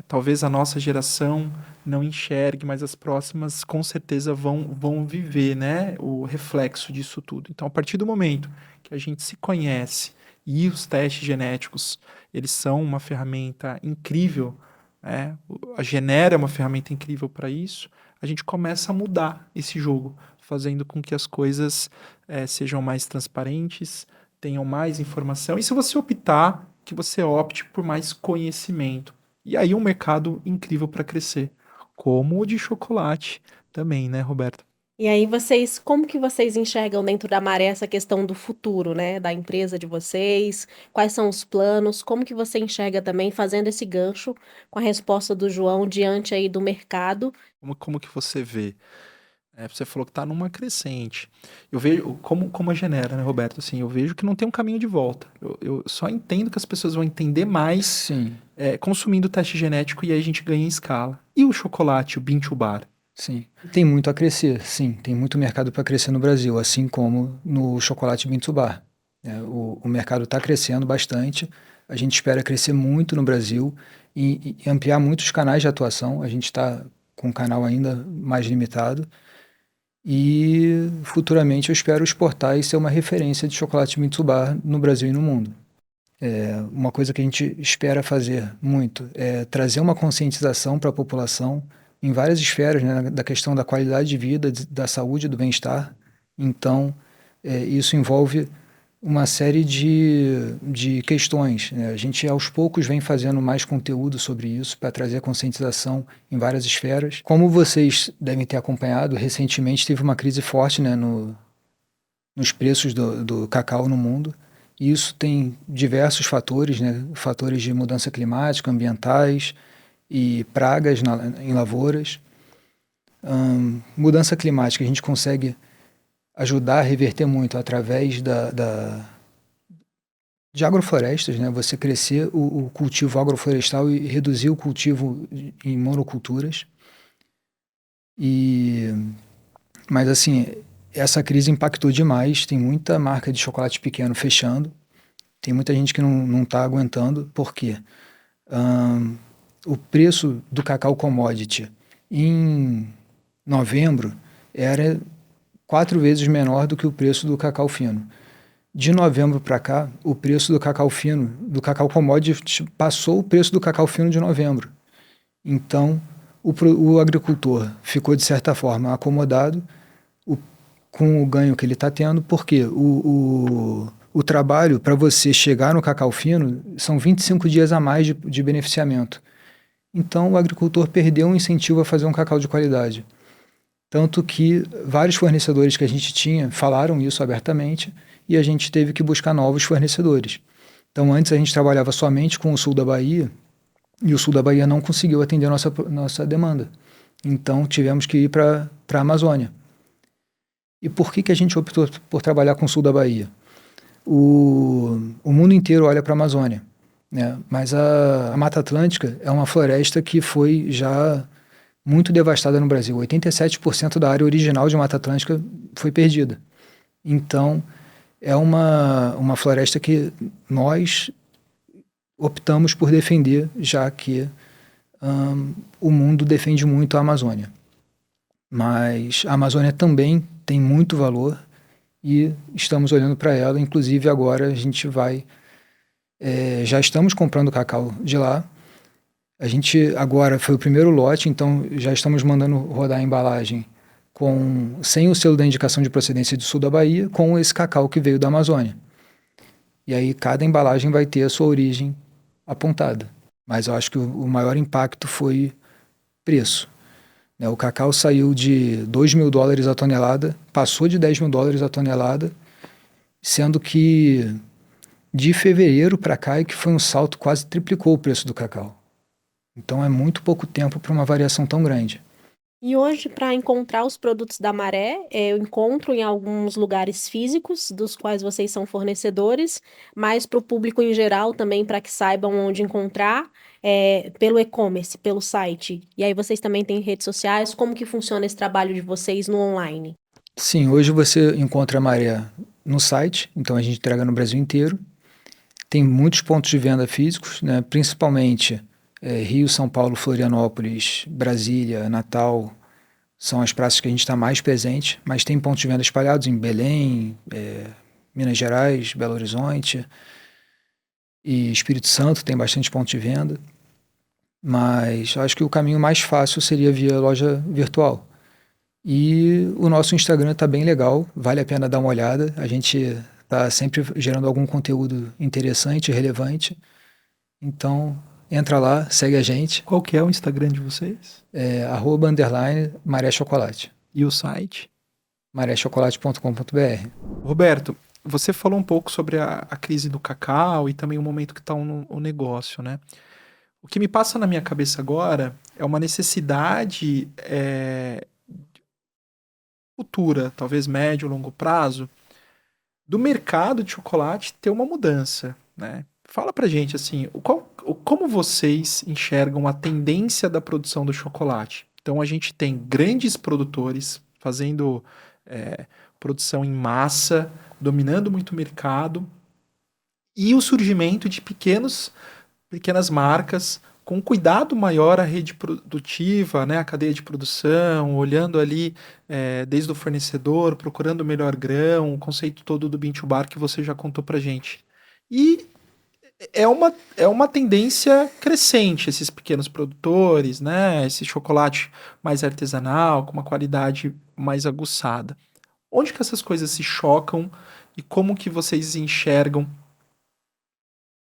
talvez a nossa geração não enxergue, mas as próximas com certeza vão viver, né, o reflexo disso tudo. Então, a partir do momento que a gente se conhece e os testes genéticos, eles são uma ferramenta incrível, né? A Genera é uma ferramenta incrível para isso, a gente começa a mudar esse jogo, fazendo com que as coisas sejam mais transparentes, tenham mais informação, e se você optar, que você opte por mais conhecimento. E aí um mercado incrível para crescer, como o de chocolate também, né, Roberto? E aí como que vocês enxergam dentro da Maré essa questão do futuro, né, da empresa de vocês? Quais são os planos? Como que você enxerga também fazendo esse gancho com a resposta do João diante aí do mercado? Como que você vê? Você falou que está numa crescente. Eu vejo como a Genera, né, Roberto? Assim, eu vejo que não tem um caminho de volta. Eu só entendo que as pessoas vão entender mais Sim, consumindo o teste genético e aí a gente ganha em escala. E o chocolate, o Bean to Bar? sim. Tem muito a crescer, sim. Tem muito mercado para crescer no Brasil, assim como no chocolate Bintubá. O mercado está crescendo bastante. A gente espera crescer muito no Brasil e ampliar muitos canais de atuação. A gente está com um canal ainda mais limitado. E futuramente eu espero exportar e ser uma referência de chocolate Bintubá no Brasil e no mundo. Uma coisa que a gente espera fazer muito é trazer uma conscientização para a população em várias esferas, né, da questão da qualidade de vida, da saúde, do bem-estar. Então, isso envolve uma série de questões, né? A gente, aos poucos, vem fazendo mais conteúdo sobre isso para trazer conscientização em várias esferas. Como vocês devem ter acompanhado, recentemente teve uma crise forte, né, nos preços do cacau no mundo. E isso tem diversos fatores, né? Fatores de mudança climática, ambientais e pragas em lavouras. Mudança climática a gente consegue ajudar a reverter muito através de agroflorestas, né? Você crescer o cultivo agroflorestal e reduzir o cultivo em monoculturas. Mas assim, essa crise impactou demais, tem muita marca de chocolate pequeno fechando, tem muita gente que não está aguentando, por quê? O preço do cacau commodity em novembro era 4 vezes menor do que o preço do cacau fino. De novembro para cá, o preço do cacau fino, do cacau commodity, passou o preço do cacau fino de novembro. Então, o agricultor ficou, de certa forma, acomodado com o ganho que ele está tendo, porque o trabalho para você chegar no cacau fino são 25 dias a mais de beneficiamento. Então, o agricultor perdeu o incentivo a fazer um cacau de qualidade. Tanto que vários fornecedores que a gente tinha falaram isso abertamente e a gente teve que buscar novos fornecedores. Então, antes a gente trabalhava somente com o sul da Bahia e o sul da Bahia não conseguiu atender a nossa demanda. Então, tivemos que ir para a Amazônia. E por que a gente optou por trabalhar com o sul da Bahia? O mundo inteiro olha para a Amazônia, né? Mas a Mata Atlântica é uma floresta que foi já muito devastada no Brasil. 87% da área original de Mata Atlântica foi perdida. Então, é uma floresta que nós optamos por defender, já que o mundo defende muito a Amazônia. Mas a Amazônia também tem muito valor e estamos olhando para ela. Inclusive, agora a gente já estamos comprando cacau de lá. A gente agora foi o primeiro lote, então já estamos mandando rodar a embalagem sem o selo da indicação de procedência do sul da Bahia, com esse cacau que veio da Amazônia. E aí cada embalagem vai ter a sua origem apontada. Mas eu acho que o maior impacto foi preço. O cacau saiu de $2.000 a tonelada, passou de $10.000 a tonelada, sendo que de fevereiro para cá é que foi um salto, quase triplicou o preço do cacau. Então é muito pouco tempo para uma variação tão grande. E hoje, para encontrar os produtos da Maré, eu encontro em alguns lugares físicos, dos quais vocês são fornecedores, mas para o público em geral também, para que saibam onde encontrar, pelo e-commerce, pelo site. E aí vocês também têm redes sociais, como que funciona esse trabalho de vocês no online? Sim, hoje você encontra a Maré no site, então a gente entrega no Brasil inteiro. Tem muitos pontos de venda físicos, né, principalmente Rio, São Paulo, Florianópolis, Brasília, Natal, são as praças que a gente está mais presente, mas tem pontos de venda espalhados em Belém, Minas Gerais, Belo Horizonte e Espírito Santo tem bastante pontos de venda, mas eu acho que o caminho mais fácil seria via loja virtual. E o nosso Instagram está bem legal, vale a pena dar uma olhada, a gente está sempre gerando algum conteúdo interessante, relevante, então entra lá, segue a gente. Qual que é o Instagram de vocês? @Maré Chocolate. E o site? marechocolate.com.br. Roberto, você falou um pouco sobre a crise do cacau e também o momento que está o negócio, né? O que me passa na minha cabeça agora é uma necessidade futura, talvez médio, longo prazo, do mercado de chocolate ter uma mudança, né? Fala pra gente, assim, como vocês enxergam a tendência da produção do chocolate? Então, a gente tem grandes produtores fazendo produção em massa, dominando muito o mercado, e o surgimento de pequenas marcas com cuidado maior à rede produtiva, né, a cadeia de produção, olhando ali desde o fornecedor, procurando o melhor grão, o conceito todo do bean to bar que você já contou pra gente. E é uma tendência crescente, esses pequenos produtores, né? Esse chocolate mais artesanal, com uma qualidade mais aguçada. Onde que essas coisas se chocam e como que vocês enxergam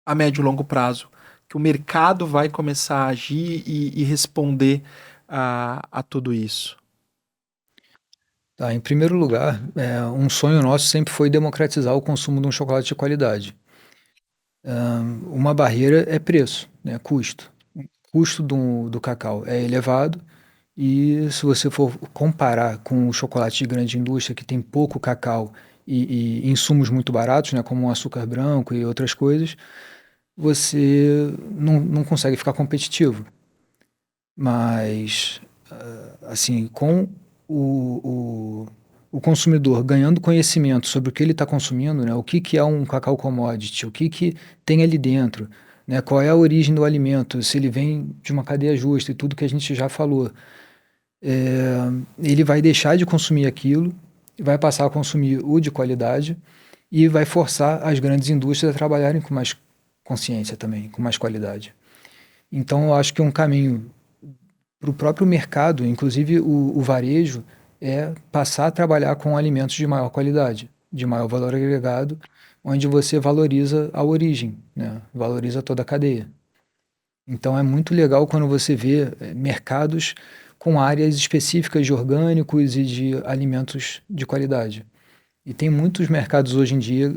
a médio e longo prazo? Que o mercado vai começar a agir e responder a tudo isso? Tá, em primeiro lugar, um sonho nosso sempre foi democratizar o consumo de um chocolate de qualidade. Uma barreira é preço, né, custo. O custo do cacau é elevado e se você for comparar com o chocolate de grande indústria que tem pouco cacau e insumos muito baratos, né, como o açúcar branco e outras coisas, você não consegue ficar competitivo. Mas, assim, com o, o consumidor ganhando conhecimento sobre o que ele está consumindo, né, o que, que é um cacau commodity, o que, que tem ali dentro, né, qual é a origem do alimento, se ele vem de uma cadeia justa e tudo que a gente já falou, ele vai deixar de consumir aquilo, vai passar a consumir o de qualidade e vai forçar as grandes indústrias a trabalharem com mais consciência também, com mais qualidade. Então, eu acho que um caminho para o próprio mercado, inclusive o varejo, é passar a trabalhar com alimentos de maior qualidade, de maior valor agregado, onde você valoriza a origem, né? Valoriza toda a cadeia. Então é muito legal quando você vê mercados com áreas específicas de orgânicos e de alimentos de qualidade. E tem muitos mercados hoje em dia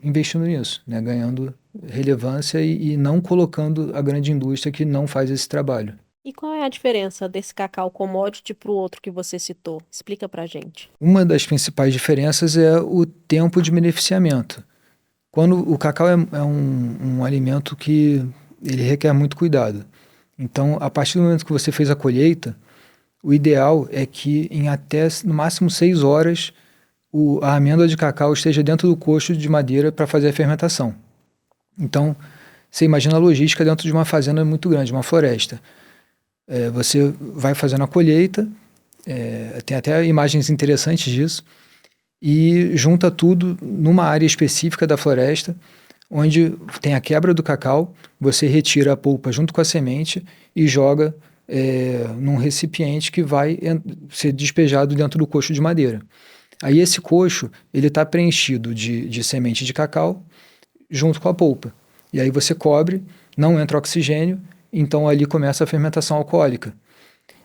investindo nisso, né? Ganhando relevância e não colocando a grande indústria que não faz esse trabalho. E qual é a diferença desse cacau commodity para o outro que você citou? Explica pra gente. Uma das principais diferenças é o tempo de beneficiamento. Quando o cacau é um alimento que ele requer muito cuidado. Então, a partir do momento que você fez a colheita, o ideal é que em até no máximo 6 horas a amêndoa de cacau esteja dentro do coxo de madeira para fazer a fermentação. Então, você imagina a logística dentro de uma fazenda muito grande, uma floresta. Você vai fazendo a colheita, tem até imagens interessantes disso, e junta tudo numa área específica da floresta, onde tem a quebra do cacau, você retira a polpa junto com a semente e joga num recipiente que vai ser despejado dentro do coxo de madeira. Aí esse coxo ele está preenchido de semente de cacau junto com a polpa. E aí você cobre, não entra oxigênio, então ali começa a fermentação alcoólica.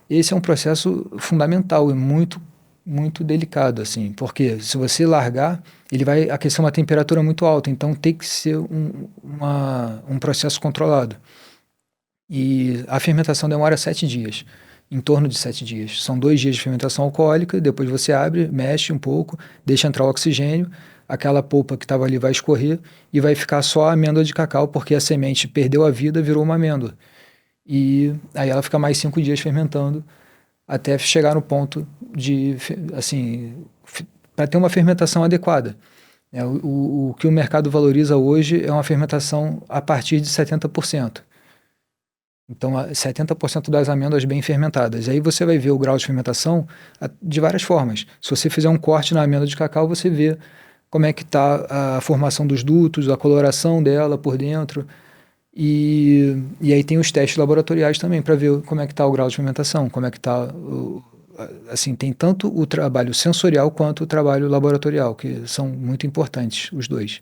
Esse é um processo fundamental e muito delicado, assim, porque se você largar, ele vai aquecer uma temperatura muito alta, então tem que ser um processo controlado. E a fermentação demora 7 dias, em torno de 7 dias. São 2 dias de fermentação alcoólica, depois você abre, mexe um pouco, deixa entrar o oxigênio, aquela polpa que estava ali vai escorrer e vai ficar só a amêndoa de cacau, porque a semente perdeu a vida, virou uma amêndoa. E aí ela fica mais 5 dias fermentando até chegar no ponto de, assim, para ter uma fermentação adequada. O que o mercado valoriza hoje é uma fermentação a partir de 70%. Então, 70% das amêndoas bem fermentadas. Aí você vai ver o grau de fermentação de várias formas. Se você fizer um corte na amêndoa de cacau, você vê como é que está a formação dos dutos, a coloração dela por dentro. E aí tem os testes laboratoriais também para ver como é que está o grau de fermentação, como é que está... Assim, tem tanto o trabalho sensorial quanto o trabalho laboratorial, que são muito importantes, os dois.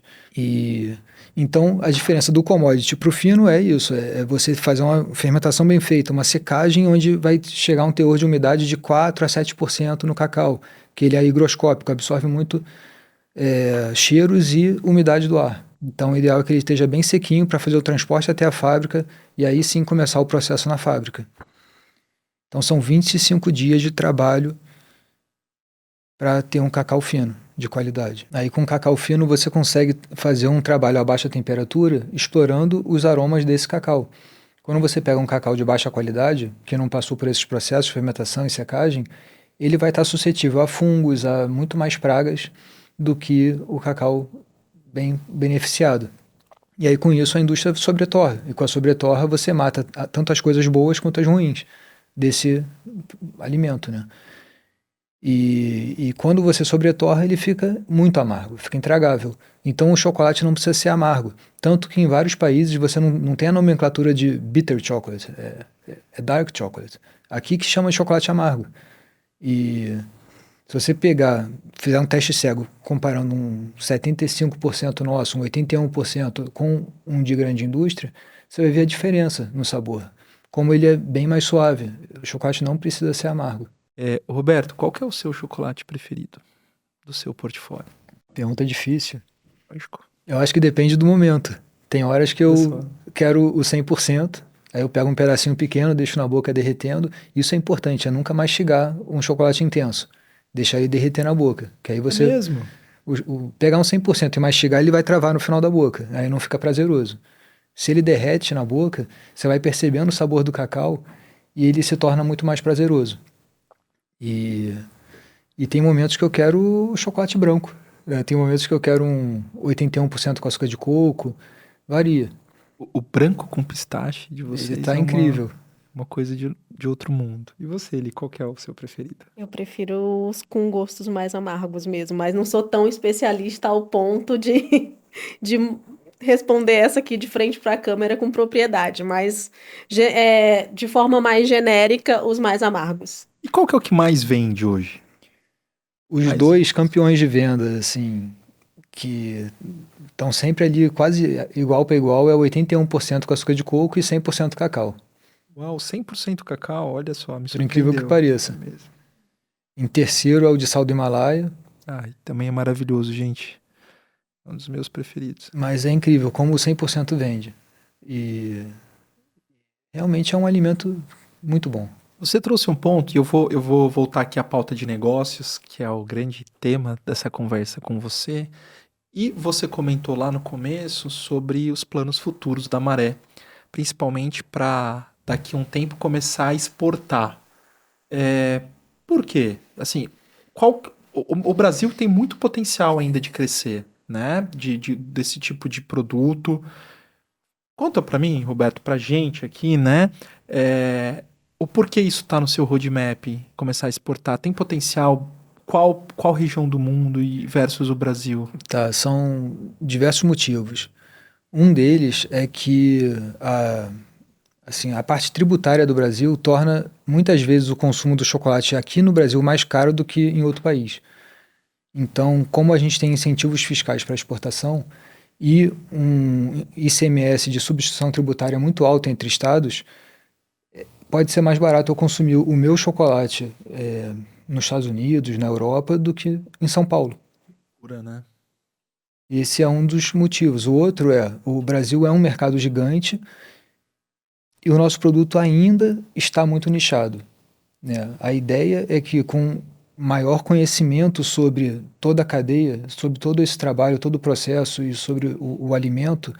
Então, a diferença do commodity para o fino é isso, é você fazer uma fermentação bem feita, uma secagem onde vai chegar um teor de umidade de 4 a 7% no cacau, que ele é higroscópico, absorve muito cheiros e umidade do ar. Então, o ideal é que ele esteja bem sequinho para fazer o transporte até a fábrica e aí sim começar o processo na fábrica. Então, são 25 dias de trabalho para ter um cacau fino, de qualidade. Aí, com cacau fino, você consegue fazer um trabalho a baixa temperatura, explorando os aromas desse cacau. Quando você pega um cacau de baixa qualidade, que não passou por esses processos de fermentação e secagem, ele vai estar suscetível a fungos, a muito mais pragas do que o cacau bem beneficiado. E aí, com isso, a indústria sobretorra. E com a sobretorra, você mata tanto as coisas boas quanto as ruins desse alimento, né? E quando você sobretorra, ele fica muito amargo, fica intragável. Então o chocolate não precisa ser amargo. Tanto que em vários países você não tem a nomenclatura de bitter chocolate, é dark chocolate. Aqui que chama de chocolate amargo. E se você fizer um teste cego, comparando um 75% nosso, um 81% com um de grande indústria, você vai ver a diferença no sabor. Como ele é bem mais suave. O chocolate não precisa ser amargo. Roberto, qual que é o seu chocolate preferido do seu portfólio? Pergunta difícil. Lógico. Eu acho que depende do momento. Tem horas que eu Pessoal. quero o 100%, aí eu pego um pedacinho pequeno, deixo na boca derretendo. Isso é importante, é nunca mastigar um chocolate intenso. Deixar ele derreter na boca. Que aí você Mesmo? pegar um 100% e mastigar, ele vai travar no final da boca. Aí não fica prazeroso. Se ele derrete na boca, você vai percebendo o sabor do cacau e ele se torna muito mais prazeroso. E tem momentos que eu quero chocolate branco. Tem momentos que eu quero um 81% com açúcar de coco. Varia. O branco com pistache de vocês Ele tá é incrível. uma coisa de outro mundo. E você, Eli, qual que é o seu preferido? Eu prefiro os com gostos mais amargos mesmo, mas não sou tão especialista ao ponto de responder essa aqui de frente para a câmera com propriedade, mas de forma mais genérica, os mais amargos. E qual que é o que mais vende hoje? Os Mas- dois campeões de venda, assim, que estão sempre ali quase igual para igual, é 81% com açúcar de coco e 100% cacau. Uau, 100% cacau, olha só, me Por incrível que surpreendeu. pareça. Mesmo. Em terceiro é o de sal do Himalaia, Ah, e também é maravilhoso, gente. Um dos meus preferidos. mas é incrível como o 100% vende. E realmente é um alimento muito bom. Você trouxe um ponto, e eu vou voltar aqui à pauta de negócios, que é o grande tema dessa conversa com você. E você comentou lá no começo sobre os planos futuros da Maré, principalmente para daqui a um tempo começar a exportar. Por quê? Assim, o Brasil tem muito potencial ainda de crescer, né? Desse tipo de produto. Conta para mim, Roberto, pra gente aqui, né? O porquê isso tá no seu roadmap, começar a exportar? Tem potencial? Qual região do mundo e versus o Brasil? Tá, são diversos motivos. Um deles é que a parte tributária do Brasil torna muitas vezes o consumo do chocolate aqui no Brasil mais caro do que em outro país. Então, como a gente tem incentivos fiscais para exportação e um ICMS de substituição tributária muito alto entre estados, pode ser mais barato eu consumir o meu chocolate nos Estados Unidos, na Europa, do que em São Paulo. Pura, né? Esse é um dos motivos. O outro o Brasil é um mercado gigante e o nosso produto ainda está muito nichado, né? A ideia é que com maior conhecimento sobre toda a cadeia, sobre todo esse trabalho, todo o processo e sobre o alimento,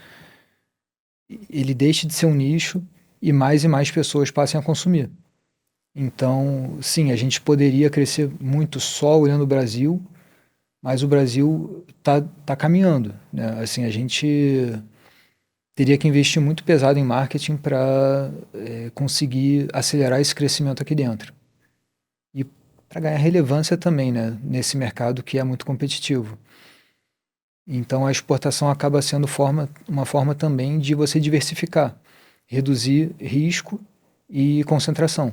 ele deixe de ser um nicho e mais pessoas passem a consumir. Então, sim, a gente poderia crescer muito só olhando o Brasil, mas o Brasil tá caminhando, né? Assim, a gente teria que investir muito pesado em marketing para conseguir acelerar esse crescimento aqui dentro. E para ganhar relevância também, né? Nesse mercado que é muito competitivo. Então a exportação acaba sendo uma forma também de você diversificar, reduzir risco e concentração.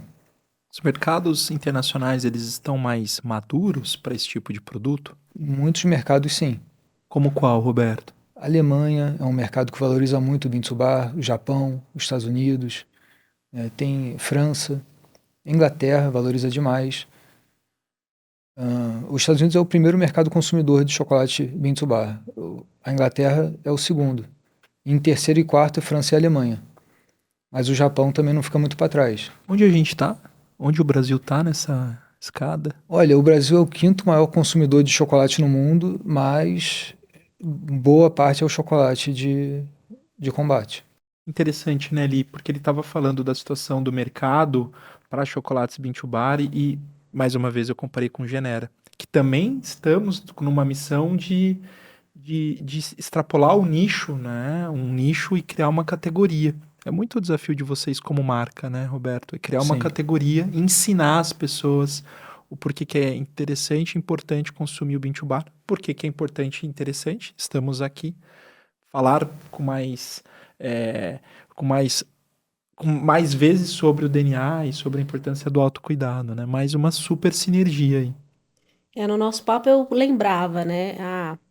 Os mercados internacionais, eles estão mais maduros para esse tipo de produto? Muitos mercados, sim. Como qual, Roberto? A Alemanha é um mercado que valoriza muito o Bean-to-Bar, o Japão, os Estados Unidos, tem França, Inglaterra valoriza demais. Os Estados Unidos é o primeiro mercado consumidor de chocolate Bean-to-Bar. A Inglaterra é o segundo. Em terceiro e quarto, França e Alemanha. Mas o Japão também não fica muito para trás. Onde a gente tá? Onde o Brasil tá nessa escada? Olha, o Brasil é o quinto maior consumidor de chocolate no mundo, mas boa parte é o chocolate de combate. Interessante, né, Li? Porque ele estava falando da situação do mercado para chocolates Bean-to-Bar e, mais uma vez, eu comparei com Genera, que também estamos numa missão de extrapolar o nicho, né? Um nicho e criar uma categoria. É muito o desafio de vocês como marca, né, Roberto? É criar uma Sim. categoria, ensinar as pessoas o porquê que é interessante e importante consumir o Bean2Bar, porquê que é importante e interessante, estamos aqui, falar é, com mais, com mais vezes sobre o DNA e sobre a importância do autocuidado, né? Mais uma super sinergia aí. No nosso papo eu lembrava, né?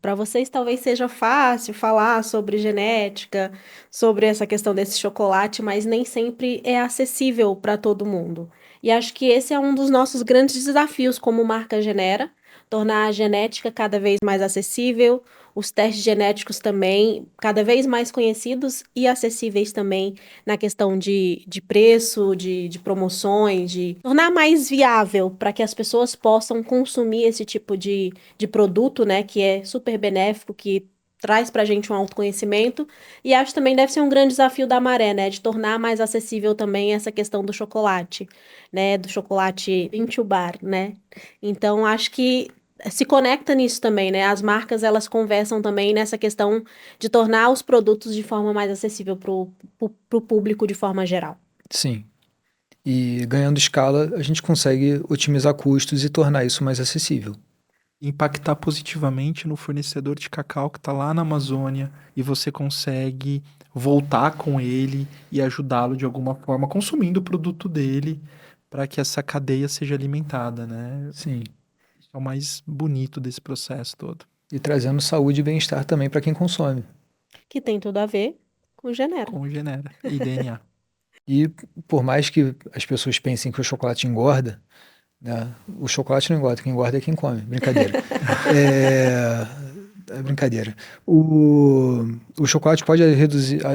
Para vocês talvez seja fácil falar sobre genética, sobre essa questão desse chocolate, mas nem sempre é acessível para todo mundo. E acho que esse é um dos nossos grandes desafios como marca Genera, tornar a genética cada vez mais acessível, os testes genéticos também cada vez mais conhecidos e acessíveis também na questão de preço, de promoções, de tornar mais viável para que as pessoas possam consumir esse tipo de produto, né, que é super benéfico, que traz para a gente um autoconhecimento, e acho que também deve ser um grande desafio da Maré, né, de tornar mais acessível também essa questão do chocolate, né, do chocolate Bean2Bar, né, então acho que se conecta nisso também, né, as marcas elas conversam também nessa questão de tornar os produtos de forma mais acessível para o público de forma geral. Sim. E ganhando escala, a gente consegue otimizar custos e tornar isso mais acessível. Impactar positivamente no fornecedor de cacau que está lá na Amazônia e você consegue voltar com ele e ajudá-lo de alguma forma, consumindo o produto dele para que essa cadeia seja alimentada, né? Sim. Isso é o mais bonito desse processo todo. E trazendo saúde e bem-estar também para quem consome. Que tem tudo a ver com Genera. Com Genera e DNA. E por mais que as pessoas pensem que o chocolate engorda, né, o chocolate não engorda, quem engorda é quem come. Brincadeira. É brincadeira. O chocolate pode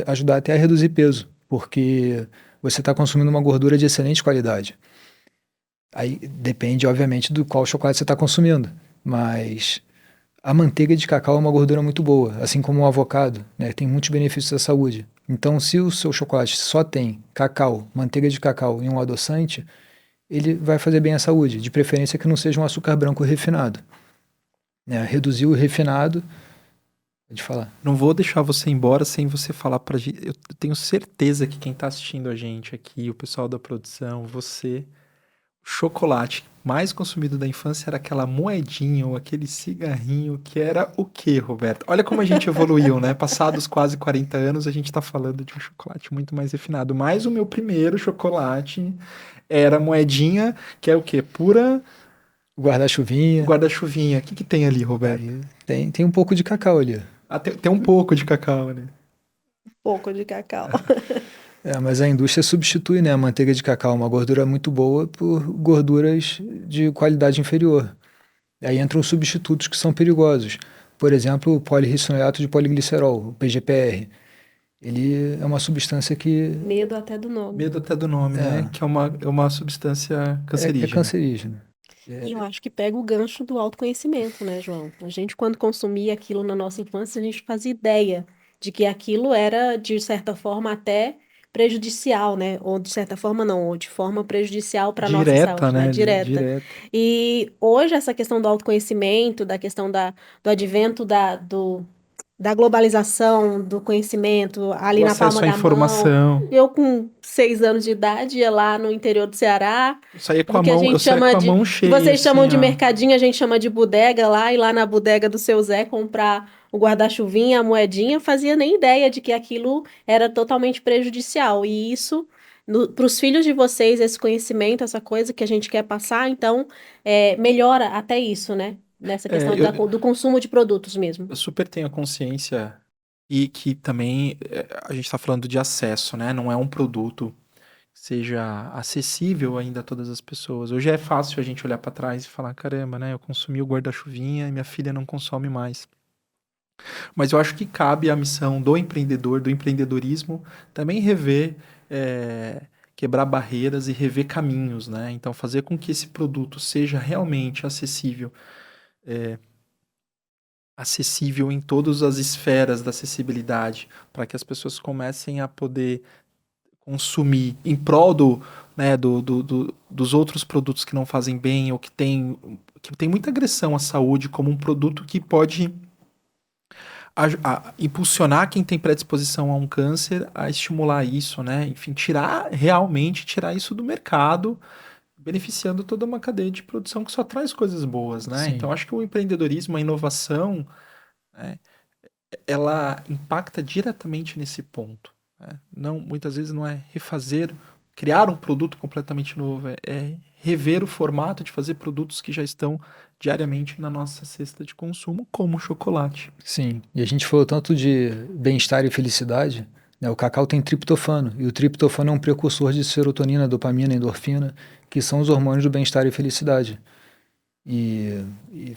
ajudar até a reduzir peso, porque você está consumindo uma gordura de excelente qualidade. Aí depende, obviamente, do qual chocolate você está consumindo. Mas a manteiga de cacau é uma gordura muito boa, assim como o avocado, né? Tem muitos benefícios à saúde. Então, se o seu chocolate só tem cacau, manteiga de cacau e um adoçante, ele vai fazer bem à saúde, de preferência que não seja um açúcar branco refinado. Né? Reduzir o refinado, pode falar. Não vou deixar você embora sem você falar pra gente. Eu tenho certeza que quem tá assistindo a gente aqui, o pessoal da produção, você, o chocolate mais consumido da infância era aquela moedinha ou aquele cigarrinho que era o quê, Roberto? Olha como a gente evoluiu, né? Passados quase 40 anos, a gente tá falando de um chocolate muito mais refinado. Mas o meu primeiro chocolate era moedinha, que é o quê? Pura Guarda-chuvinha. guarda-chuvinha. O que que tem ali, Roberto? Aí tem um pouco de cacau ali. Ah, tem um pouco de cacau, né? Pouco de cacau. Mas a indústria substitui, né, a manteiga de cacau, uma gordura muito boa, por gorduras de qualidade inferior. Aí entram os substitutos que são perigosos. Por exemplo, o polirricinoato de poliglicerol, o PGPR. Ele é uma substância que Medo até do nome. Medo até do nome, né? Que é uma substância cancerígena. é cancerígena. E eu acho que pega o gancho do autoconhecimento, né, João? A gente, quando consumia aquilo na nossa infância, a gente fazia ideia de que aquilo era, de certa forma, até prejudicial, né? Ou de certa forma não, ou de forma prejudicial para a nossa Direta, saúde, né? né? Direta. Direta. E hoje essa questão do autoconhecimento, da questão do advento da globalização, do conhecimento ali O na palma acesso à da mão. informação. Eu, com 6 anos de idade, ia lá no interior do Ceará. Eu saía com a Porque a mão, gente eu saía chama com a de. mão cheia. Vocês chamam assim, de ó. mercadinho, a gente chama de bodega lá, e lá na bodega do seu Zé comprar o guarda-chuvinha, a moedinha, fazia nem ideia de que aquilo era totalmente prejudicial. E isso, para os filhos de vocês, esse conhecimento, essa coisa que a gente quer passar, então, melhora até isso, né? Nessa questão do consumo de produtos mesmo. Eu super tenho a consciência e que também a gente está falando de acesso, né? Não é um produto que seja acessível ainda a todas as pessoas. Hoje é fácil a gente olhar para trás e falar, caramba, né? Eu consumi o guarda-chuvinha e minha filha não consome mais. Mas eu acho que cabe a missão do empreendedor, do empreendedorismo, também rever, quebrar barreiras e rever caminhos, né? Então, fazer com que esse produto seja realmente acessível em todas as esferas da acessibilidade, para que as pessoas comecem a poder consumir em prol dos outros produtos que não fazem bem ou que tem muita agressão à saúde, como um produto que pode impulsionar quem tem predisposição a um câncer a estimular isso, né? Enfim, realmente tirar isso do mercado, beneficiando toda uma cadeia de produção que só traz coisas boas, né? Sim. Então, acho que o empreendedorismo, a inovação, né, ela impacta diretamente nesse ponto, né? Não, muitas vezes não é refazer, criar um produto completamente novo, é rever o formato de fazer produtos que já estão diariamente na nossa cesta de consumo, como o chocolate. Sim, e a gente falou tanto de bem-estar e felicidade, né? O cacau tem triptofano, e o triptofano é um precursor de serotonina, dopamina, endorfina, que são os hormônios do bem-estar e felicidade. E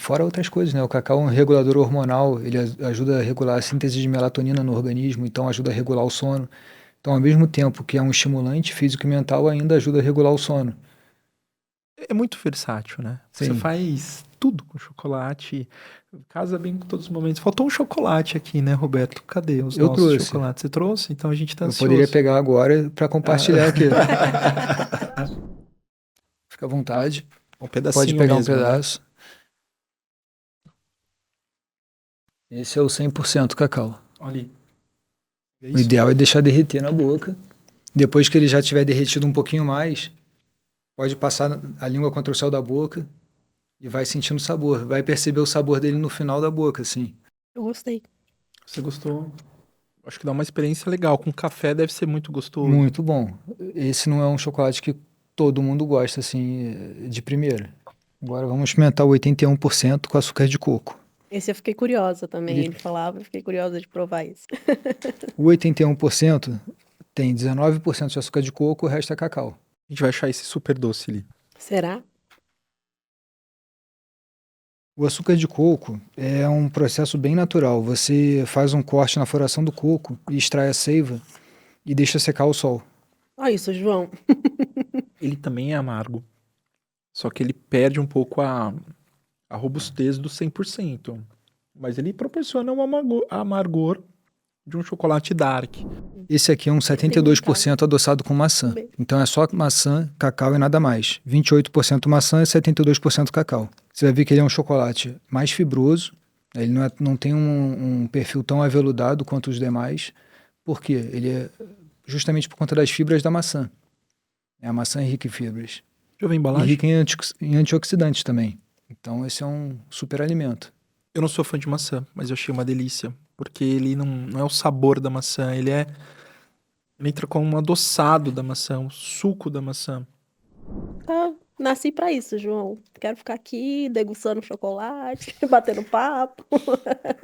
fora outras coisas, né? O cacau é um regulador hormonal, ele ajuda a regular a síntese de melatonina no organismo, então ajuda a regular o sono. Então, ao mesmo tempo que é um estimulante físico e mental, ainda ajuda a regular o sono. É muito versátil, né? Você Sim. faz tudo com chocolate, casa bem com todos os momentos. Faltou um chocolate aqui, né, Roberto? Cadê os Eu nossos trouxe. chocolates? Você trouxe? Então a gente tá Eu ansioso. poderia pegar agora para compartilhar aqui. Fica à vontade. Um pedacinho Pode pegar mesmo, um né? pedaço. Esse é o 100% cacau. Olha aí. É O isso? ideal é deixar derreter na boca. Depois que ele já tiver derretido um pouquinho mais, pode passar a língua contra o céu da boca e vai sentindo o sabor. Vai perceber o sabor dele no final da boca, assim. Eu gostei. Você gostou? Acho que dá uma experiência legal. Com café deve ser muito gostoso. Muito bom. Esse não é um chocolate que todo mundo gosta, assim, de primeira. Agora vamos experimentar o 81% com açúcar de coco. Esse eu fiquei curiosa também. Ele- Ele falava, eu fiquei curiosa de provar isso. O 81% tem 19% de açúcar de coco, o resto é cacau. A gente vai achar esse super doce ali. Será? O açúcar de coco é um processo bem natural. Você faz um corte na floração do coco e extrai a seiva e deixa secar ao sol. Olha isso, João. Ele também é amargo. Só que ele perde um pouco a robustez do 100%. Mas ele proporciona um amargor de um chocolate dark. Esse aqui é um 72% adoçado com maçã. Então é só maçã, cacau e nada mais. 28% maçã e 72% cacau. Você vai ver que ele é um chocolate mais fibroso. Ele não tem um perfil tão aveludado quanto os demais. Por quê? Ele é justamente por conta das fibras da maçã. A maçã é rica em fibras. Deixa eu ver a E embalagem. rica em antioxidantes também. Então esse é um super alimento. Eu não sou fã de maçã, mas eu achei uma delícia. Porque ele não é o sabor da maçã, ele entra com um adoçado da maçã, um suco da maçã. Nasci pra isso, João. Quero ficar aqui degustando chocolate, batendo papo.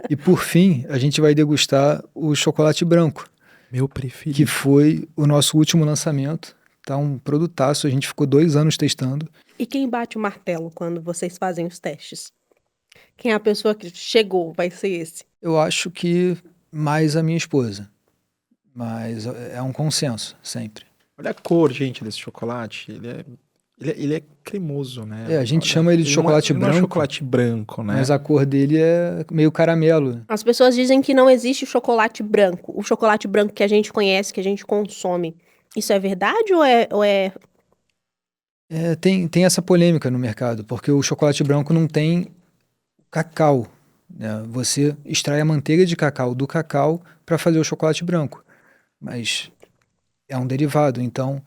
E por fim, a gente vai degustar o chocolate branco, Meu que preferido. foi o nosso último lançamento. Tá um produtaço, a gente ficou 2 anos testando. E quem bate o martelo quando vocês fazem os testes? Quem é a pessoa que chegou? Vai ser esse. Eu acho que mais a minha esposa, mas é um consenso, sempre. Olha a cor, gente, desse chocolate. Ele é cremoso, né? A gente Olha, chama ele de chocolate ele não é branco, chocolate branco, né? mas a cor dele é meio caramelo. As pessoas dizem que não existe o chocolate branco. O chocolate branco que a gente conhece, que a gente consome. Isso é verdade ou é... Tem essa polêmica no mercado, porque o chocolate branco não tem cacau, né? Você extrai a manteiga de cacau do cacau para fazer o chocolate branco, mas é um derivado. Então,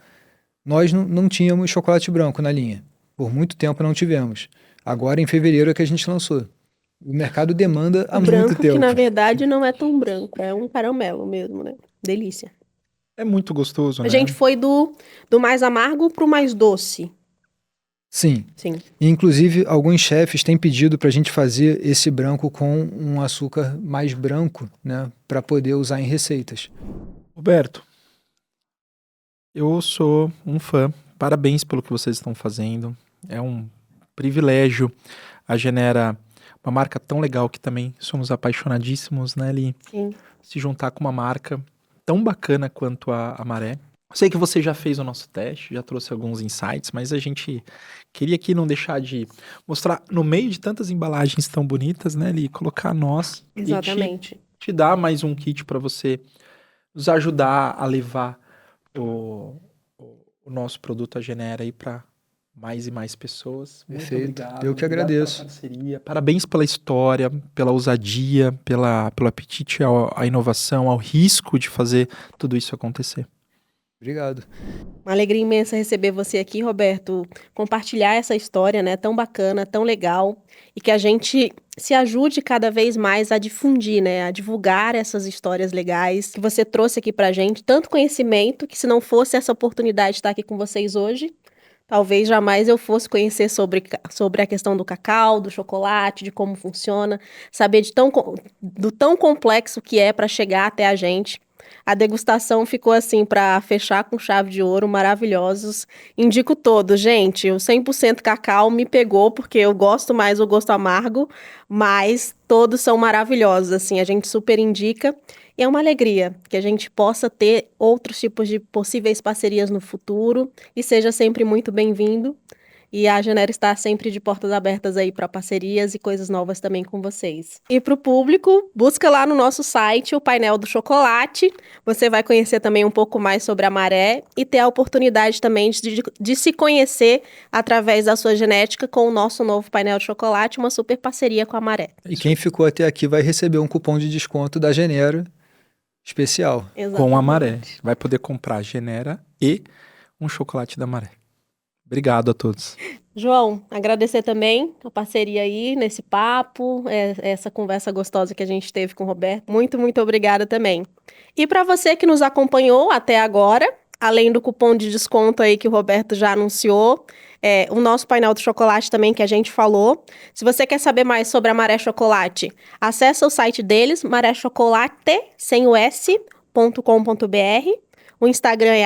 nós não tínhamos chocolate branco na linha. Por muito tempo não tivemos. Agora, em fevereiro, é que a gente lançou. O mercado demanda há O muito branco tempo. que na verdade não é tão branco, é um caramelo mesmo, né? Delícia. É muito gostoso, A né? gente foi do mais amargo pro mais doce. Sim. Sim. Inclusive, alguns chefes têm pedido para a gente fazer esse branco com um açúcar mais branco, né, para poder usar em receitas. Roberto, eu sou um fã. Parabéns pelo que vocês estão fazendo. É um privilégio. A Genera, uma marca tão legal que também somos apaixonadíssimos, né, Li? Sim. Se juntar com uma marca tão bacana quanto a Maré. Sei que você já fez o nosso teste, já trouxe alguns insights, mas a gente queria aqui não deixar de mostrar, no meio de tantas embalagens tão bonitas, né, Li, colocar nós Exatamente. e te dar mais um kit para você nos ajudar a levar o nosso produto, a Genera, aí para mais e mais pessoas. Muito Perfeito. obrigado. Eu que Obrigado agradeço. pela parceria. Parabéns pela história, pela ousadia, pelo apetite à inovação, ao risco de fazer tudo isso acontecer. Obrigado. Uma alegria imensa receber você aqui, Roberto, compartilhar essa história, né, tão bacana, tão legal, e que a gente se ajude cada vez mais a difundir, né, a divulgar essas histórias legais que você trouxe aqui pra gente, tanto conhecimento que se não fosse essa oportunidade de estar aqui com vocês hoje, talvez jamais eu fosse conhecer sobre a questão do cacau, do chocolate, de como funciona, saber do tão complexo que é para chegar até a gente. A degustação ficou assim para fechar com chave de ouro, maravilhosos. Indico todos, gente. O 100% cacau me pegou porque eu gosto mais do gosto amargo, mas todos são maravilhosos, assim, a gente super indica. E é uma alegria que a gente possa ter outros tipos de possíveis parcerias no futuro e seja sempre muito bem-vindo. E a Genera está sempre de portas abertas aí para parcerias e coisas novas também com vocês. E para o público, busca lá no nosso site o painel do chocolate. Você vai conhecer também um pouco mais sobre a Maré e ter a oportunidade também de se conhecer através da sua genética com o nosso novo painel de chocolate, uma super parceria com a Maré. E quem ficou até aqui vai receber um cupom de desconto da Genera especial. Exatamente. Com a Maré. Vai poder comprar Genera e um chocolate da Maré. Obrigado a todos. João, agradecer também a parceria aí nesse papo, essa conversa gostosa que a gente teve com o Roberto. Muito, muito obrigada também. E para você que nos acompanhou até agora, além do cupom de desconto aí que o Roberto já anunciou, o nosso painel do chocolate também que a gente falou. Se você quer saber mais sobre a Maré Chocolate, acessa o site deles, maréchocolate, sem o s.com.br. O Instagram é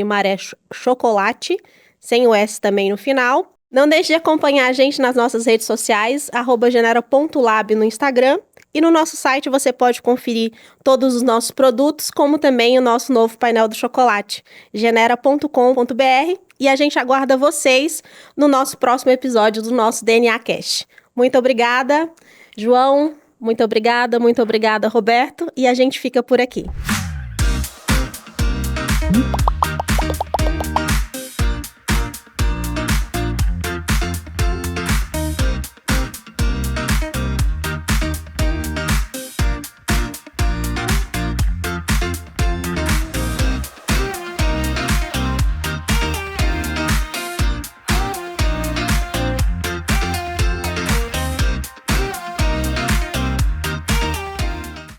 @_maréchocolate, sem o S também no final. Não deixe de acompanhar a gente nas nossas redes sociais, @genera.lab no Instagram. E no nosso site você pode conferir todos os nossos produtos, como também o nosso novo painel do chocolate, genera.com.br. E a gente aguarda vocês no nosso próximo episódio do nosso DNA Cast. Muito obrigada, João. Muito obrigada, Roberto. E a gente fica por aqui.